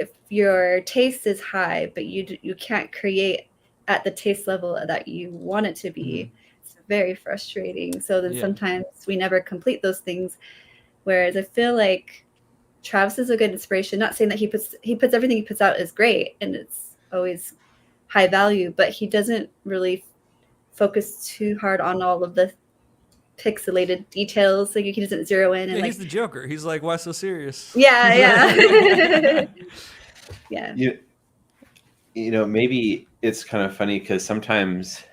if your taste is high, but you can't create at the taste level that you want it to be, it's very frustrating. So then sometimes we never complete those things. Whereas I feel like Travis is a good inspiration. Not saying that he puts everything he puts out is great and it's always high value, but he doesn't really focus too hard on all of the pixelated details. Like he doesn't zero in. And he's the Joker. He's like, why so serious? Yeah. Yeah. You know, maybe it's kind of funny because sometimes,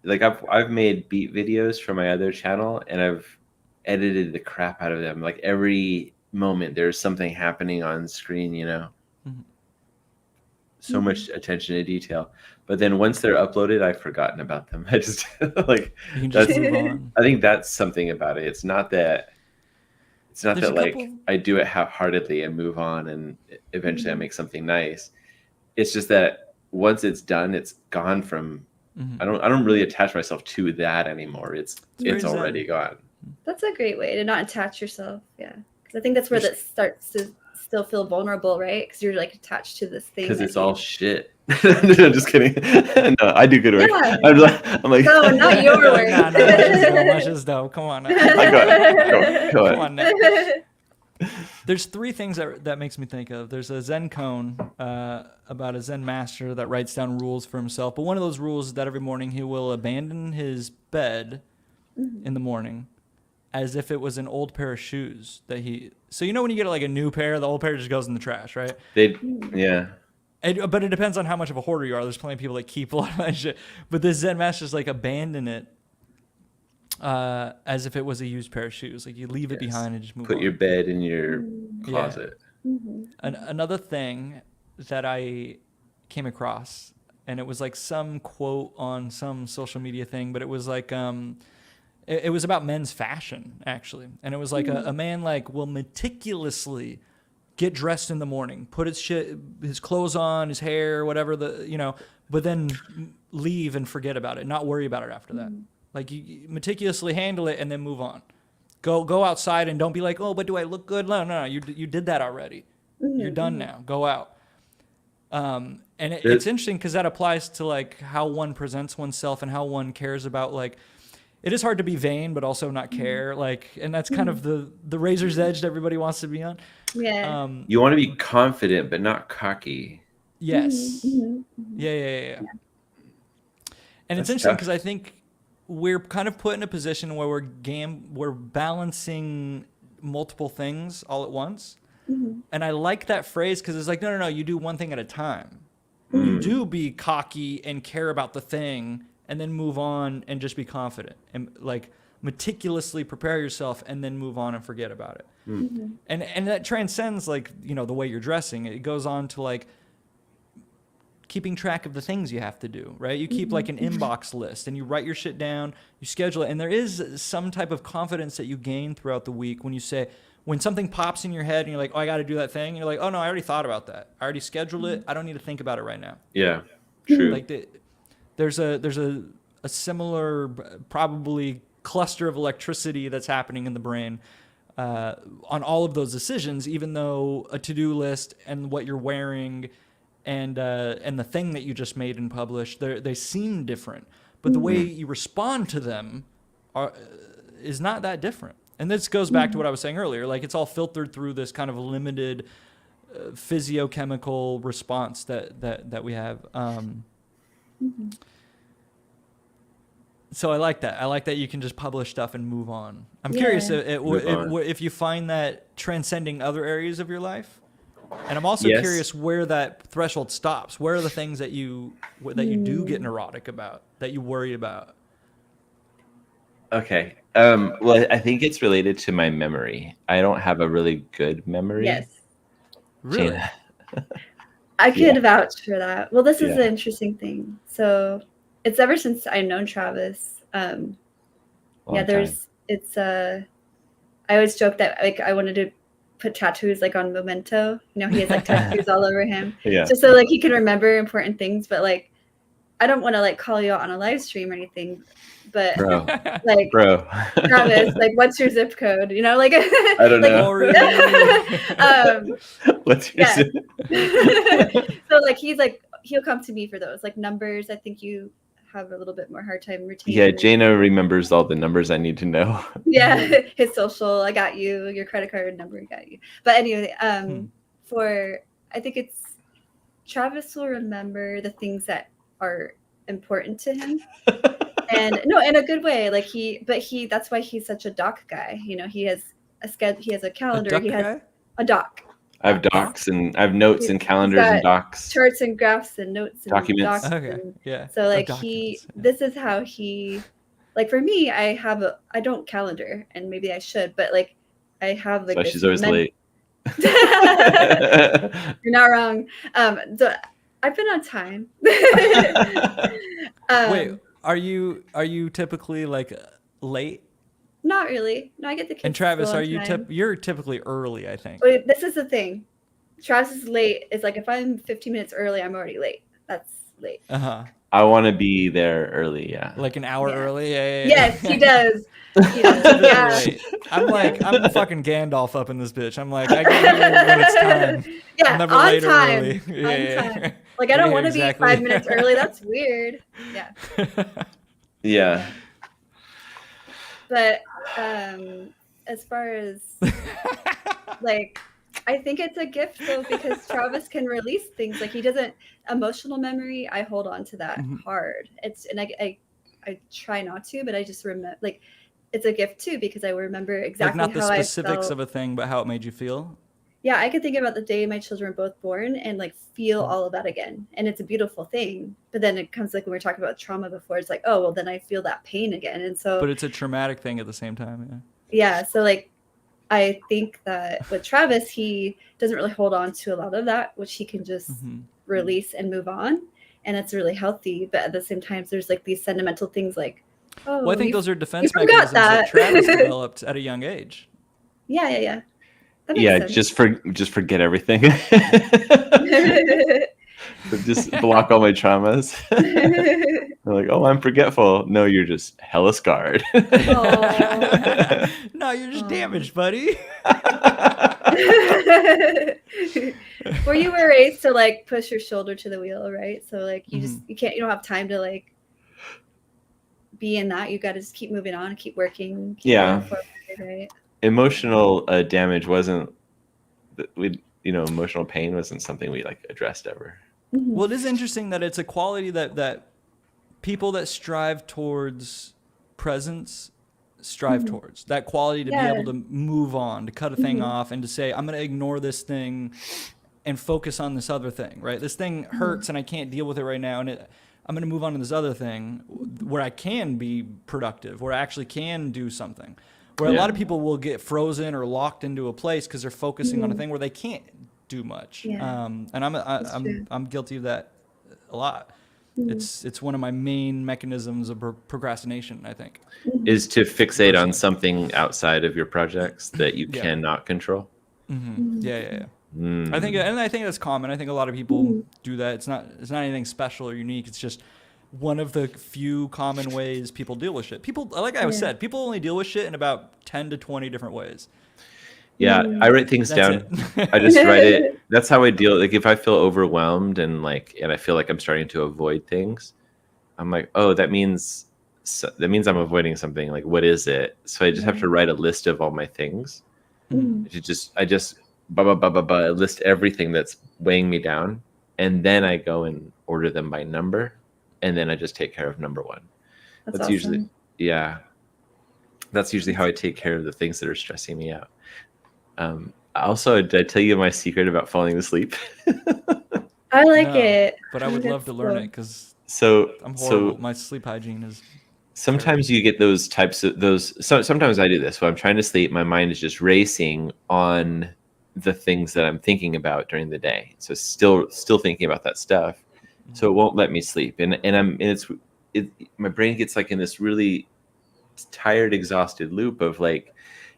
like I've made beat videos for my other channel, and I've edited the crap out of them. Like every moment there's something happening on screen, you know. So much attention to detail. But then once they're uploaded, I've forgotten about them. I just like I think that's something about it. It's not that like I do it half-heartedly and move on and eventually I make something nice. It's just that once it's done, it's gone from I don't really attach myself to that anymore. It's already gone. That's a great way to not attach yourself. Yeah. Because I think that's where that starts to still feel vulnerable, right? Because you're like attached to this thing. Because it's all shit. No, just kidding. No, I do good work. Yeah. I'm like no, not your work. No, just no. Come on. Go ahead. Come on now. There's three things that makes me think of. There's a Zen koan about a Zen master that writes down rules for himself. But one of those rules is that every morning he will abandon his bed in the morning as if it was an old pair of shoes that so you know when you get like a new pair, the old pair just goes in the trash, right? But it depends on how much of a hoarder you are. There's plenty of people that keep a lot of that shit. But this Zen master's like abandon it as if it was a used pair of shoes. Like you leave it behind and just move on. Put your bed in your closet. Another thing that I came across, and it was like some quote on some social media thing, but it was like it was about men's fashion actually, and it was like a man like will meticulously get dressed in the morning, put his clothes on, his hair, whatever but then leave and forget about it, not worry about it after that. Like you meticulously handle it and then move on. Go outside and don't be like, oh, but do I look good? No. You did that already. Mm-hmm. You're done now. Go out. And it's interesting because that applies to like how one presents oneself and how one cares about like, it is hard to be vain, but also not care. Like, and that's kind of the razor's edge that everybody wants to be on. Yeah. You want to be confident, but not cocky. Yes. Yeah. And it's interesting because I think we're kind of put in a position where we're balancing multiple things all at once. Mm-hmm. And I like that phrase because it's like, no, you do one thing at a time. You do be cocky and care about the thing and then move on and just be confident and like meticulously prepare yourself and then move on and forget about it. Mm-hmm. And that transcends like, you know, the way you're dressing. It goes on to like keeping track of the things you have to do, right? You keep like an inbox list and you write your shit down, you schedule it. And there is some type of confidence that you gain throughout the week when you say, when something pops in your head and you're like, oh, I got to do that thing. And you're like, oh no, I already thought about that. I already scheduled it. I don't need to think about it right now. Yeah, true. Like there's a similar probably cluster of electricity that's happening in the brain on all of those decisions, even though a to-do list and what you're wearing and the thing that you just made and published, they seem different, but the way you respond to them is not that different. And this goes back to what I was saying earlier. Like it's all filtered through this kind of limited physiochemical response that we have. So I like that. I like that you can just publish stuff and move on. I'm curious if you find that transcending other areas of your life. And I'm also curious where that threshold stops. Where are the things that you do get neurotic about, that you worry about? Okay. Well, I think it's related to my memory. I don't have a really good memory. Yes. Really? I could vouch for that. Well, this is an interesting thing. So it's ever since I've known Travis. I always joke that like I wanted to put tattoos like on Memento. You know, he has like tattoos all over him. Yeah. Just so like he can remember important things. But like I don't want to like call you out on a live stream or anything. But Travis, like what's your zip code? You know, like I don't know. What's your zip? So like he'll come to me for those like numbers. I think you have a little bit more hard time retaining. Yeah, Jana remembers all the numbers I need to know. Yeah, his social, I got you. Your credit card number, I got you. But anyway, I think it's Travis will remember the things that are important to him. And no, in a good way. Like that's why he's such a doc guy. You know, he has a calendar. He has a doc. I have docs and I have notes and calendars and docs. Charts and graphs and notes and documents. Docs and, so like this is how he, like for me, I don't calendar and maybe I should, but like I have like. So she's always late. You're not wrong. So I've been on time. Wait, are you typically like late? Not really. No, I get the kids. And Travis, are you you're typically early, I think. Wait, this is the thing. Travis is late. It's like if I'm 15 minutes early, I'm already late. That's late. I want to be there early, like an hour early. Yeah. Yes, he does. I'm the fucking Gandalf up in this bitch. I'm like, I get here when it's time. Yeah, I'm never on late or time. early. Time. Like I don't want to be 5 minutes early. That's weird. Yeah. Yeah. But as far as like, I think it's a gift though because Travis can release things. Like he doesn't emotional memory. I hold on to that hard. I try not to, but I just remember like it's a gift too because I remember exactly like not how the specifics I felt. of a thing, but how it made you feel. Yeah, I could think about the day my children were both born and like feel all of that again. And it's a beautiful thing. But then it comes like when we were talking about trauma before, it's like, oh, well, then I feel that pain again. And so. But it's a traumatic thing at the same time. Yeah. So like, I think that with Travis, he doesn't really hold on to a lot of that, which he can just release and move on. And it's really healthy. But at the same time, there's like these sentimental things like, oh. Well, I think those are defense mechanisms that Travis developed at a young age. Yeah. Yeah, just forget everything. So just block all my traumas. They're like, oh, I'm forgetful. No, you're just hella scarred. No, you're just damaged, buddy. Well, you were raised to like push your shoulder to the wheel, right? So like you don't have time to like be in that. You got to just keep moving on and keep working. Keep going forward, right? Emotional damage wasn't, emotional pain wasn't something we like addressed ever. Well, it is interesting that it's a quality that people that strive towards presence strive towards, that quality to be able to move on, to cut a thing off and to say, I'm going to ignore this thing and focus on this other thing, right? This thing hurts and I can't deal with it right now. And I'm going to move on to this other thing where I can be productive, where I actually can do something. Where a lot of people will get frozen or locked into a place because they're focusing on a thing where they can't do much. And I'm guilty of that a lot. It's one of my main mechanisms of procrastination, I think. Is to fixate on something outside of your projects that you cannot control. I think that's common. I think a lot of people do that. It's not anything special or unique. It's just one of the few common ways people deal with shit. People, like I said, people only deal with shit in about 10 to 20 different ways. Yeah, I write things down. I just write it. That's how I deal. Like if I feel overwhelmed and I feel like I'm starting to avoid things, I'm like, oh, that means I'm avoiding something. Like, what is it? So I just have to write a list of all my things. I just list everything that's weighing me down, and then I go and order them by number, and then I just take care of number one. That's awesome. That's usually how I take care of the things that are stressing me out. Also, did I tell you my secret about falling asleep? I like it. But I would love to learn it because I'm horrible. So my sleep hygiene is... Sometimes you get those types of sometimes I do this. When I'm trying to sleep, my mind is just racing on the things that I'm thinking about during the day. So still thinking about that stuff. So it won't let me sleep. And my brain gets like in this really tired, exhausted loop of like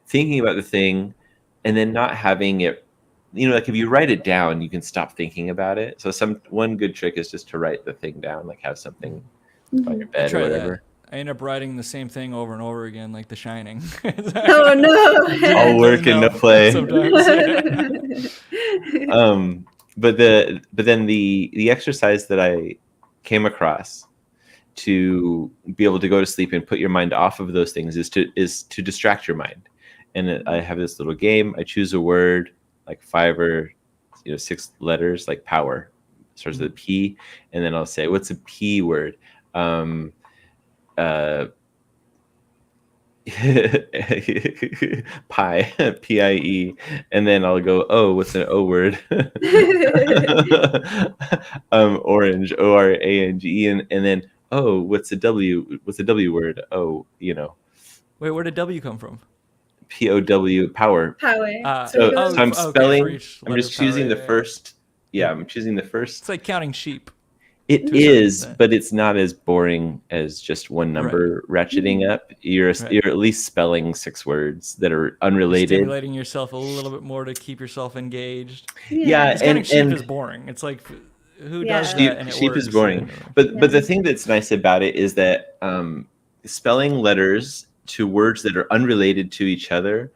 thinking about the thing and then not having it, like if you write it down, you can stop thinking about it. So one good trick is just to write the thing down, like have something by your bed or whatever. That. I end up writing the same thing over and over again, like The Shining. Oh no! All work and no play. But then the exercise that I came across to be able to go to sleep and put your mind off of those things is to distract your mind. And I have this little game. I choose a word like 5 or 6 letters, like power. Starts with a P, and then I'll say, "What's a P word?" Pie, P-I-E, and then I'll go, oh, what's an O word? Orange, O-R-A-N-G-E, and then, oh, what's a W word? Oh, Wait, where did W come from? P-O-W, power. So I'm spelling, I'm just choosing the first, I'm choosing the first. It's like counting sheep. It is, but it's not as boring as just one number ratcheting up. You're at least spelling 6 words that are unrelated. You're stimulating yourself a little bit more to keep yourself engaged. Yeah, and sheep is boring. It's like, who does that? And sheep is boring. But the thing that's nice about it is that spelling letters to words that are unrelated to each other,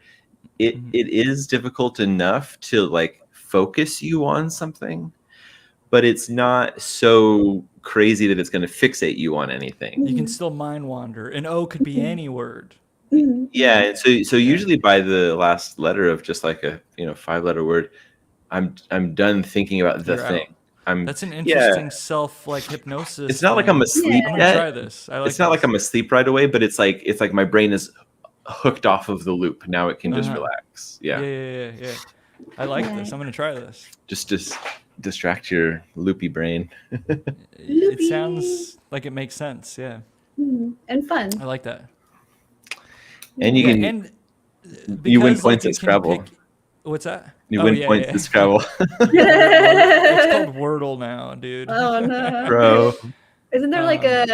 it is difficult enough to like focus you on something. But it's not so crazy that it's going to fixate you on anything. You can still mind wander. An O could be any word. Yeah, and so usually by the last letter of just like a 5-letter word, I'm done thinking about the thing. That's an interesting self like hypnosis. It's not like I'm asleep yet. I'm gonna try this. It's not like I'm asleep right away, but it's like my brain is hooked off of the loop. Now it can just relax. Yeah. I like this. I'm gonna try this. Just distract your loopy brain. It sounds like it makes sense. Yeah. And fun. I like that. And you can you win points at Scrabble. What's that? You win points at Scrabble. It's called Wordle now, dude. Oh no, bro! Isn't there like a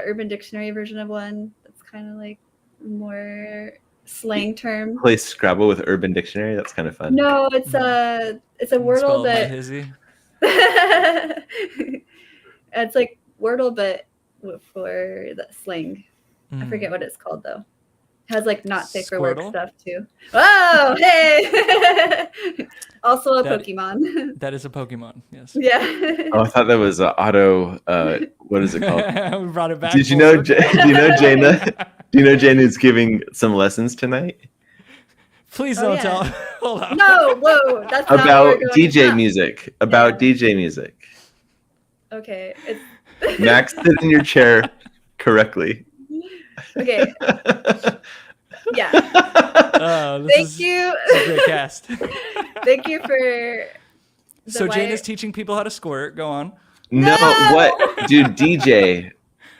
Urban Dictionary version of one that's kind of like more slang term? Play Scrabble with Urban Dictionary. That's kind of fun. No, it's a Wordle that. It's like Wordle, but for the slang. I forget what it's called though. It has like not safe for work stuff too. Oh, hey! Also a Pokemon. That is a Pokemon. Yes. Yeah. Oh, I thought that was auto. What is it called? We brought it back. Do you know Jana? Do you know Jana is giving some lessons tonight? Please don't tell. Hold on. No, whoa. That's about DJ music. About DJ music. Okay. Max, sit in your chair correctly. Okay. Yeah. Thank you. This is a great cast. Thank you for. So Jane is teaching people how to squirt. Go on. No, what, dude? DJ.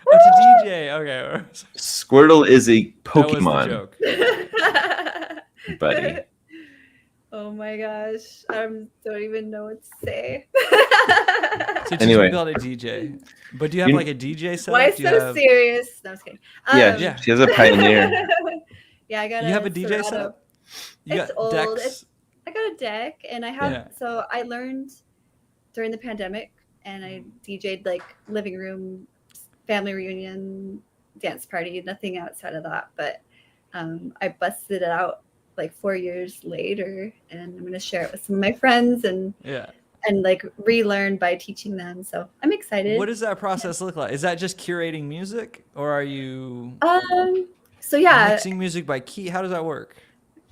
Oh, to DJ. Okay. Squirtle is a Pokemon. That was the joke. Buddy. Oh my gosh, I don't even know what to say. So anyway, you called a DJ, but do you have like a DJ setup? Why so serious? No, I was kidding. Yeah, she has a Pioneer. Yeah, I got. You have a DJ setup? It's old. I got a deck, and I have. So I learned during the pandemic, and I DJ'd like living room, family reunion, dance party. Nothing outside of that, but I busted it out like 4 years later, and I'm going to share it with some of my friends and like relearn by teaching them. So I'm excited. What does that process look like? Is that just curating music, or are you so mixing music by key? How does that work?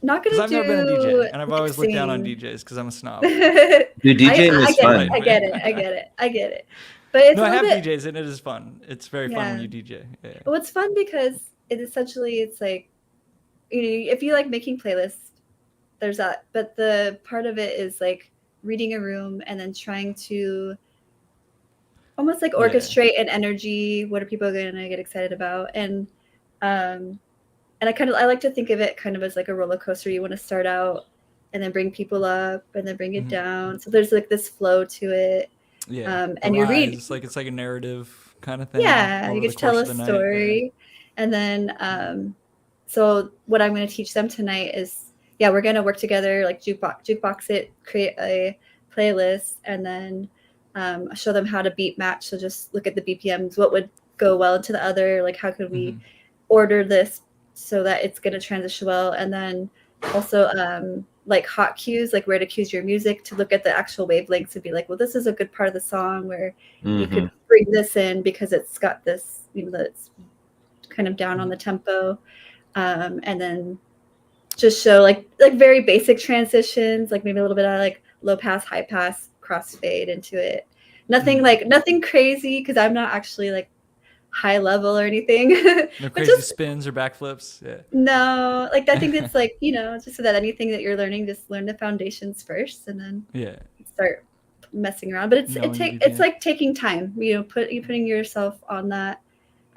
Not gonna do. I've never been a DJ, and I've always looked down on DJs because I'm a snob. Dude, DJing is fun. I get it. But it's I have DJs, and it is fun. It's very fun when you DJ. Yeah. Well, it's fun because it's like, you know, if you like making playlists, there's that. But the part of it is like reading a room and then trying to almost like orchestrate an energy. What are people going to get excited about? And I like to think of it kind of as like a roller coaster. You want to start out and then bring people up and then bring it down. So there's like this flow to it. Yeah. And you read. It's like a narrative kind of thing. Yeah, you get to tell a story. And then so what I'm going to teach them tonight is, we're going to work together, like jukebox it, create a playlist, and then show them how to beat match. So just look at the BPMs, what would go well into the other, like how could we order this so that it's going to transition well. And then also like hot cues, like where to cue your music, to look at the actual wavelengths and be like, well, this is a good part of the song where you could bring this in because it's got this, you know, that's kind of down on the tempo. And then just show like very basic transitions, like maybe a little bit of like low pass, high pass, crossfade into it. Nothing crazy, because I'm not actually like high level or anything. No crazy spins or backflips. Yeah. No, like I think it's like, you know, just so that anything that you're learning, just learn the foundations first and then start messing around. But it's like taking time, you know, putting yourself on that.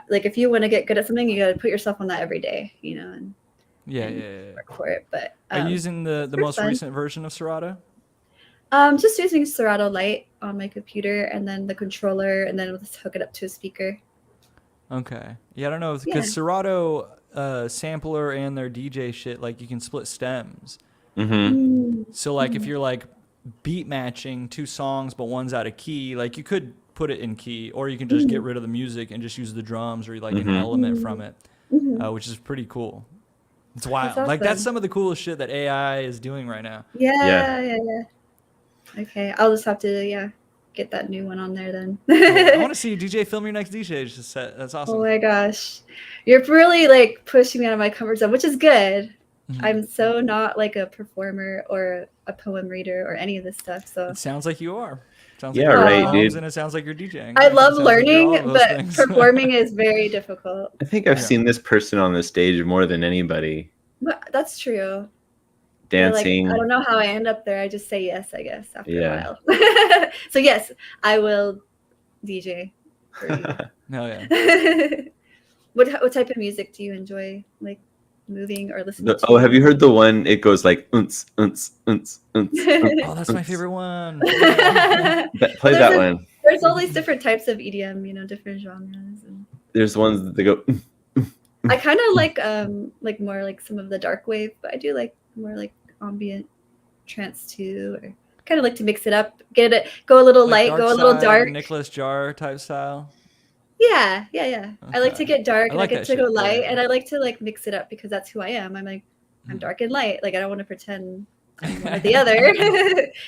Like if you want to get good at something, you got to put yourself on that every day, you know, and work for it. But are you using the most recent version of Serato? Just using Serato Lite on my computer, and then the controller, and then we'll just hook it up to a speaker. Okay. Yeah, I don't know, because Serato sampler and their DJ shit, like you can split stems. So like if you're like beat matching two songs but one's out of key, like you could put it in key, or you can just get rid of the music and just use the drums or like an element from it, which is pretty cool. It's wild. That's awesome. Like that's some of the coolest shit that AI is doing right now. Yeah. Okay, I'll just have to get that new one on there then. I want to see DJ film your next DJ set. That's awesome. Oh my gosh, you're really like pushing me out of my comfort zone, which is good. I'm so not like a performer or a poem reader or any of this stuff. So it sounds like you are. Sounds like right, dude. And it sounds like you're DJing. I love learning, but performing is very difficult. I think I've seen this person on the stage more than anybody. That's true. Dancing. Like, I don't know how I end up there. I just say yes, I guess, after a while. So yes, I will DJ for you. Hell yeah. What type of music do you enjoy, like moving or listening to? Oh, have you heard the one? It goes like unts. Oh, that's my favorite one. Play that one. There's all these different types of EDM, you know, different genres. And there's ones that they go. I kind of like more like some of the dark wave, but I do like more like ambient trance too. kind of like to mix it up, go a little light, go a little dark. Nicholas Jar type style. Yeah. Okay. I like to get dark, and I like to go light, yeah. and I like to like mix it up because that's who I am. I'm like, I'm dark and light. Like I don't want to pretend I'm one or the other.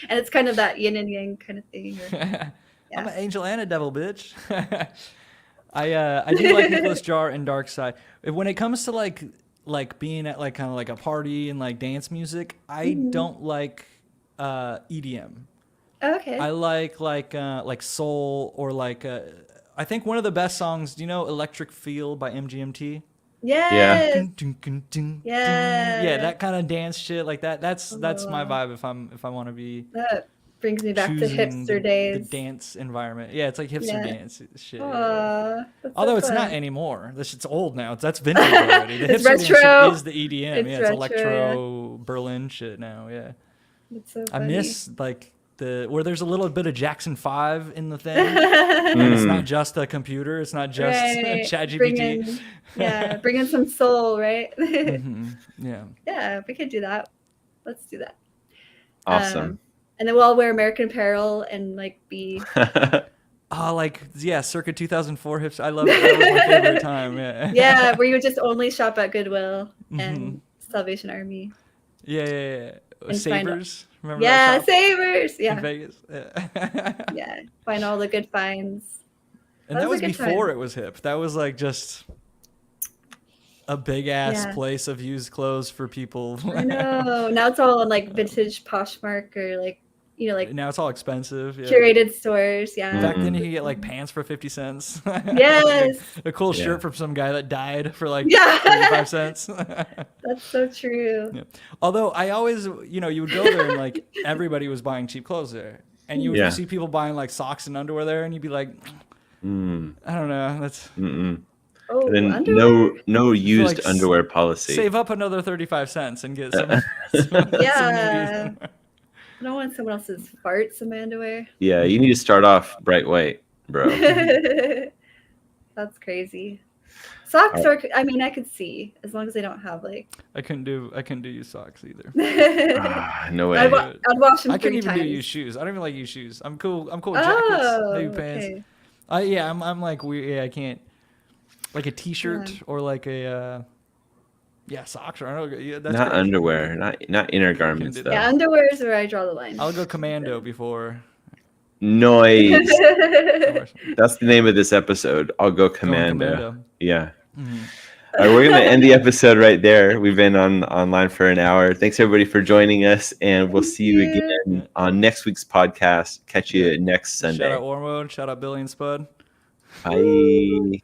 And it's kind of that yin and yang kind of thing. I'm an angel and a devil, bitch. I do like Nicholas Jar and Dark Side. When it comes to like being at like kind of like a party and like dance music, I don't like EDM. Okay. I like soul or like I think one of the best songs. Do you know "Electric Feel" by MGMT? Yes. Yeah, that kind of dance shit like that. That's my vibe if I want to be. That brings me back to hipster days. The dance environment. Yeah, it's like hipster dance shit. Although it's not anymore. This shit's old now. That's vintage already. The it's hipster retro. dance shit is the EDM. It's retro, electro Berlin shit now. Yeah. It's so I funny. miss like where there's a little bit of Jackson 5 in the thing. And it's not just a computer. It's not just ChatGPT. Bring in some soul, right? Yeah. Yeah, we could do that. Let's do that. Awesome. And then we'll all wear American Apparel and like be. Circa 2004 hips. I love it. That was my favorite time. Yeah. Yeah, where you would just only shop at Goodwill and Salvation Army. Yeah. Savers. Remember that shop? Savers. Yeah. In Vegas. Yeah. Find all the good finds. And that was before it was hip. That was like just a big ass place of used clothes for people. I know. Now it's all on like vintage Poshmark or like, you know, like now it's all expensive. Yeah. Curated stores. Yeah. Back then you could get like pants for 50 cents. Yes. A cool shirt from some guy that died for like 35 cents. That's so true. Yeah. Although I always, you would go there and like everybody was buying cheap clothes there. And you would see people buying like socks and underwear there and you'd be like, I don't know. That's Oh, then underwear? no used underwear policy. Save up another 35 cents and get some. Yeah. I don't want someone else's farts in my underwear. Yeah, you need to start off bright white, bro. That's crazy. Socks are. I mean, I could see as long as they don't have like. I couldn't do used socks either. No way. I'd wash them. I couldn't even do used shoes. I don't even like used shoes. I'm cool. with jackets, maybe pants. Okay. I'm like weird. Yeah, I can't. Like a t-shirt or like a socks or I don't know. Yeah, that's not underwear, not inner garments though. Yeah, underwear is where I draw the line. I'll go commando before. Noise. That's the name of this episode. I'll go commando. Yeah. Mm-hmm. All right, we're gonna end the episode right there. We've been online for an hour. Thanks everybody for joining us, and we'll see you again on next week's podcast. Catch you next Sunday. Shout out Ormode. Shout out Billy and Spud. Bye.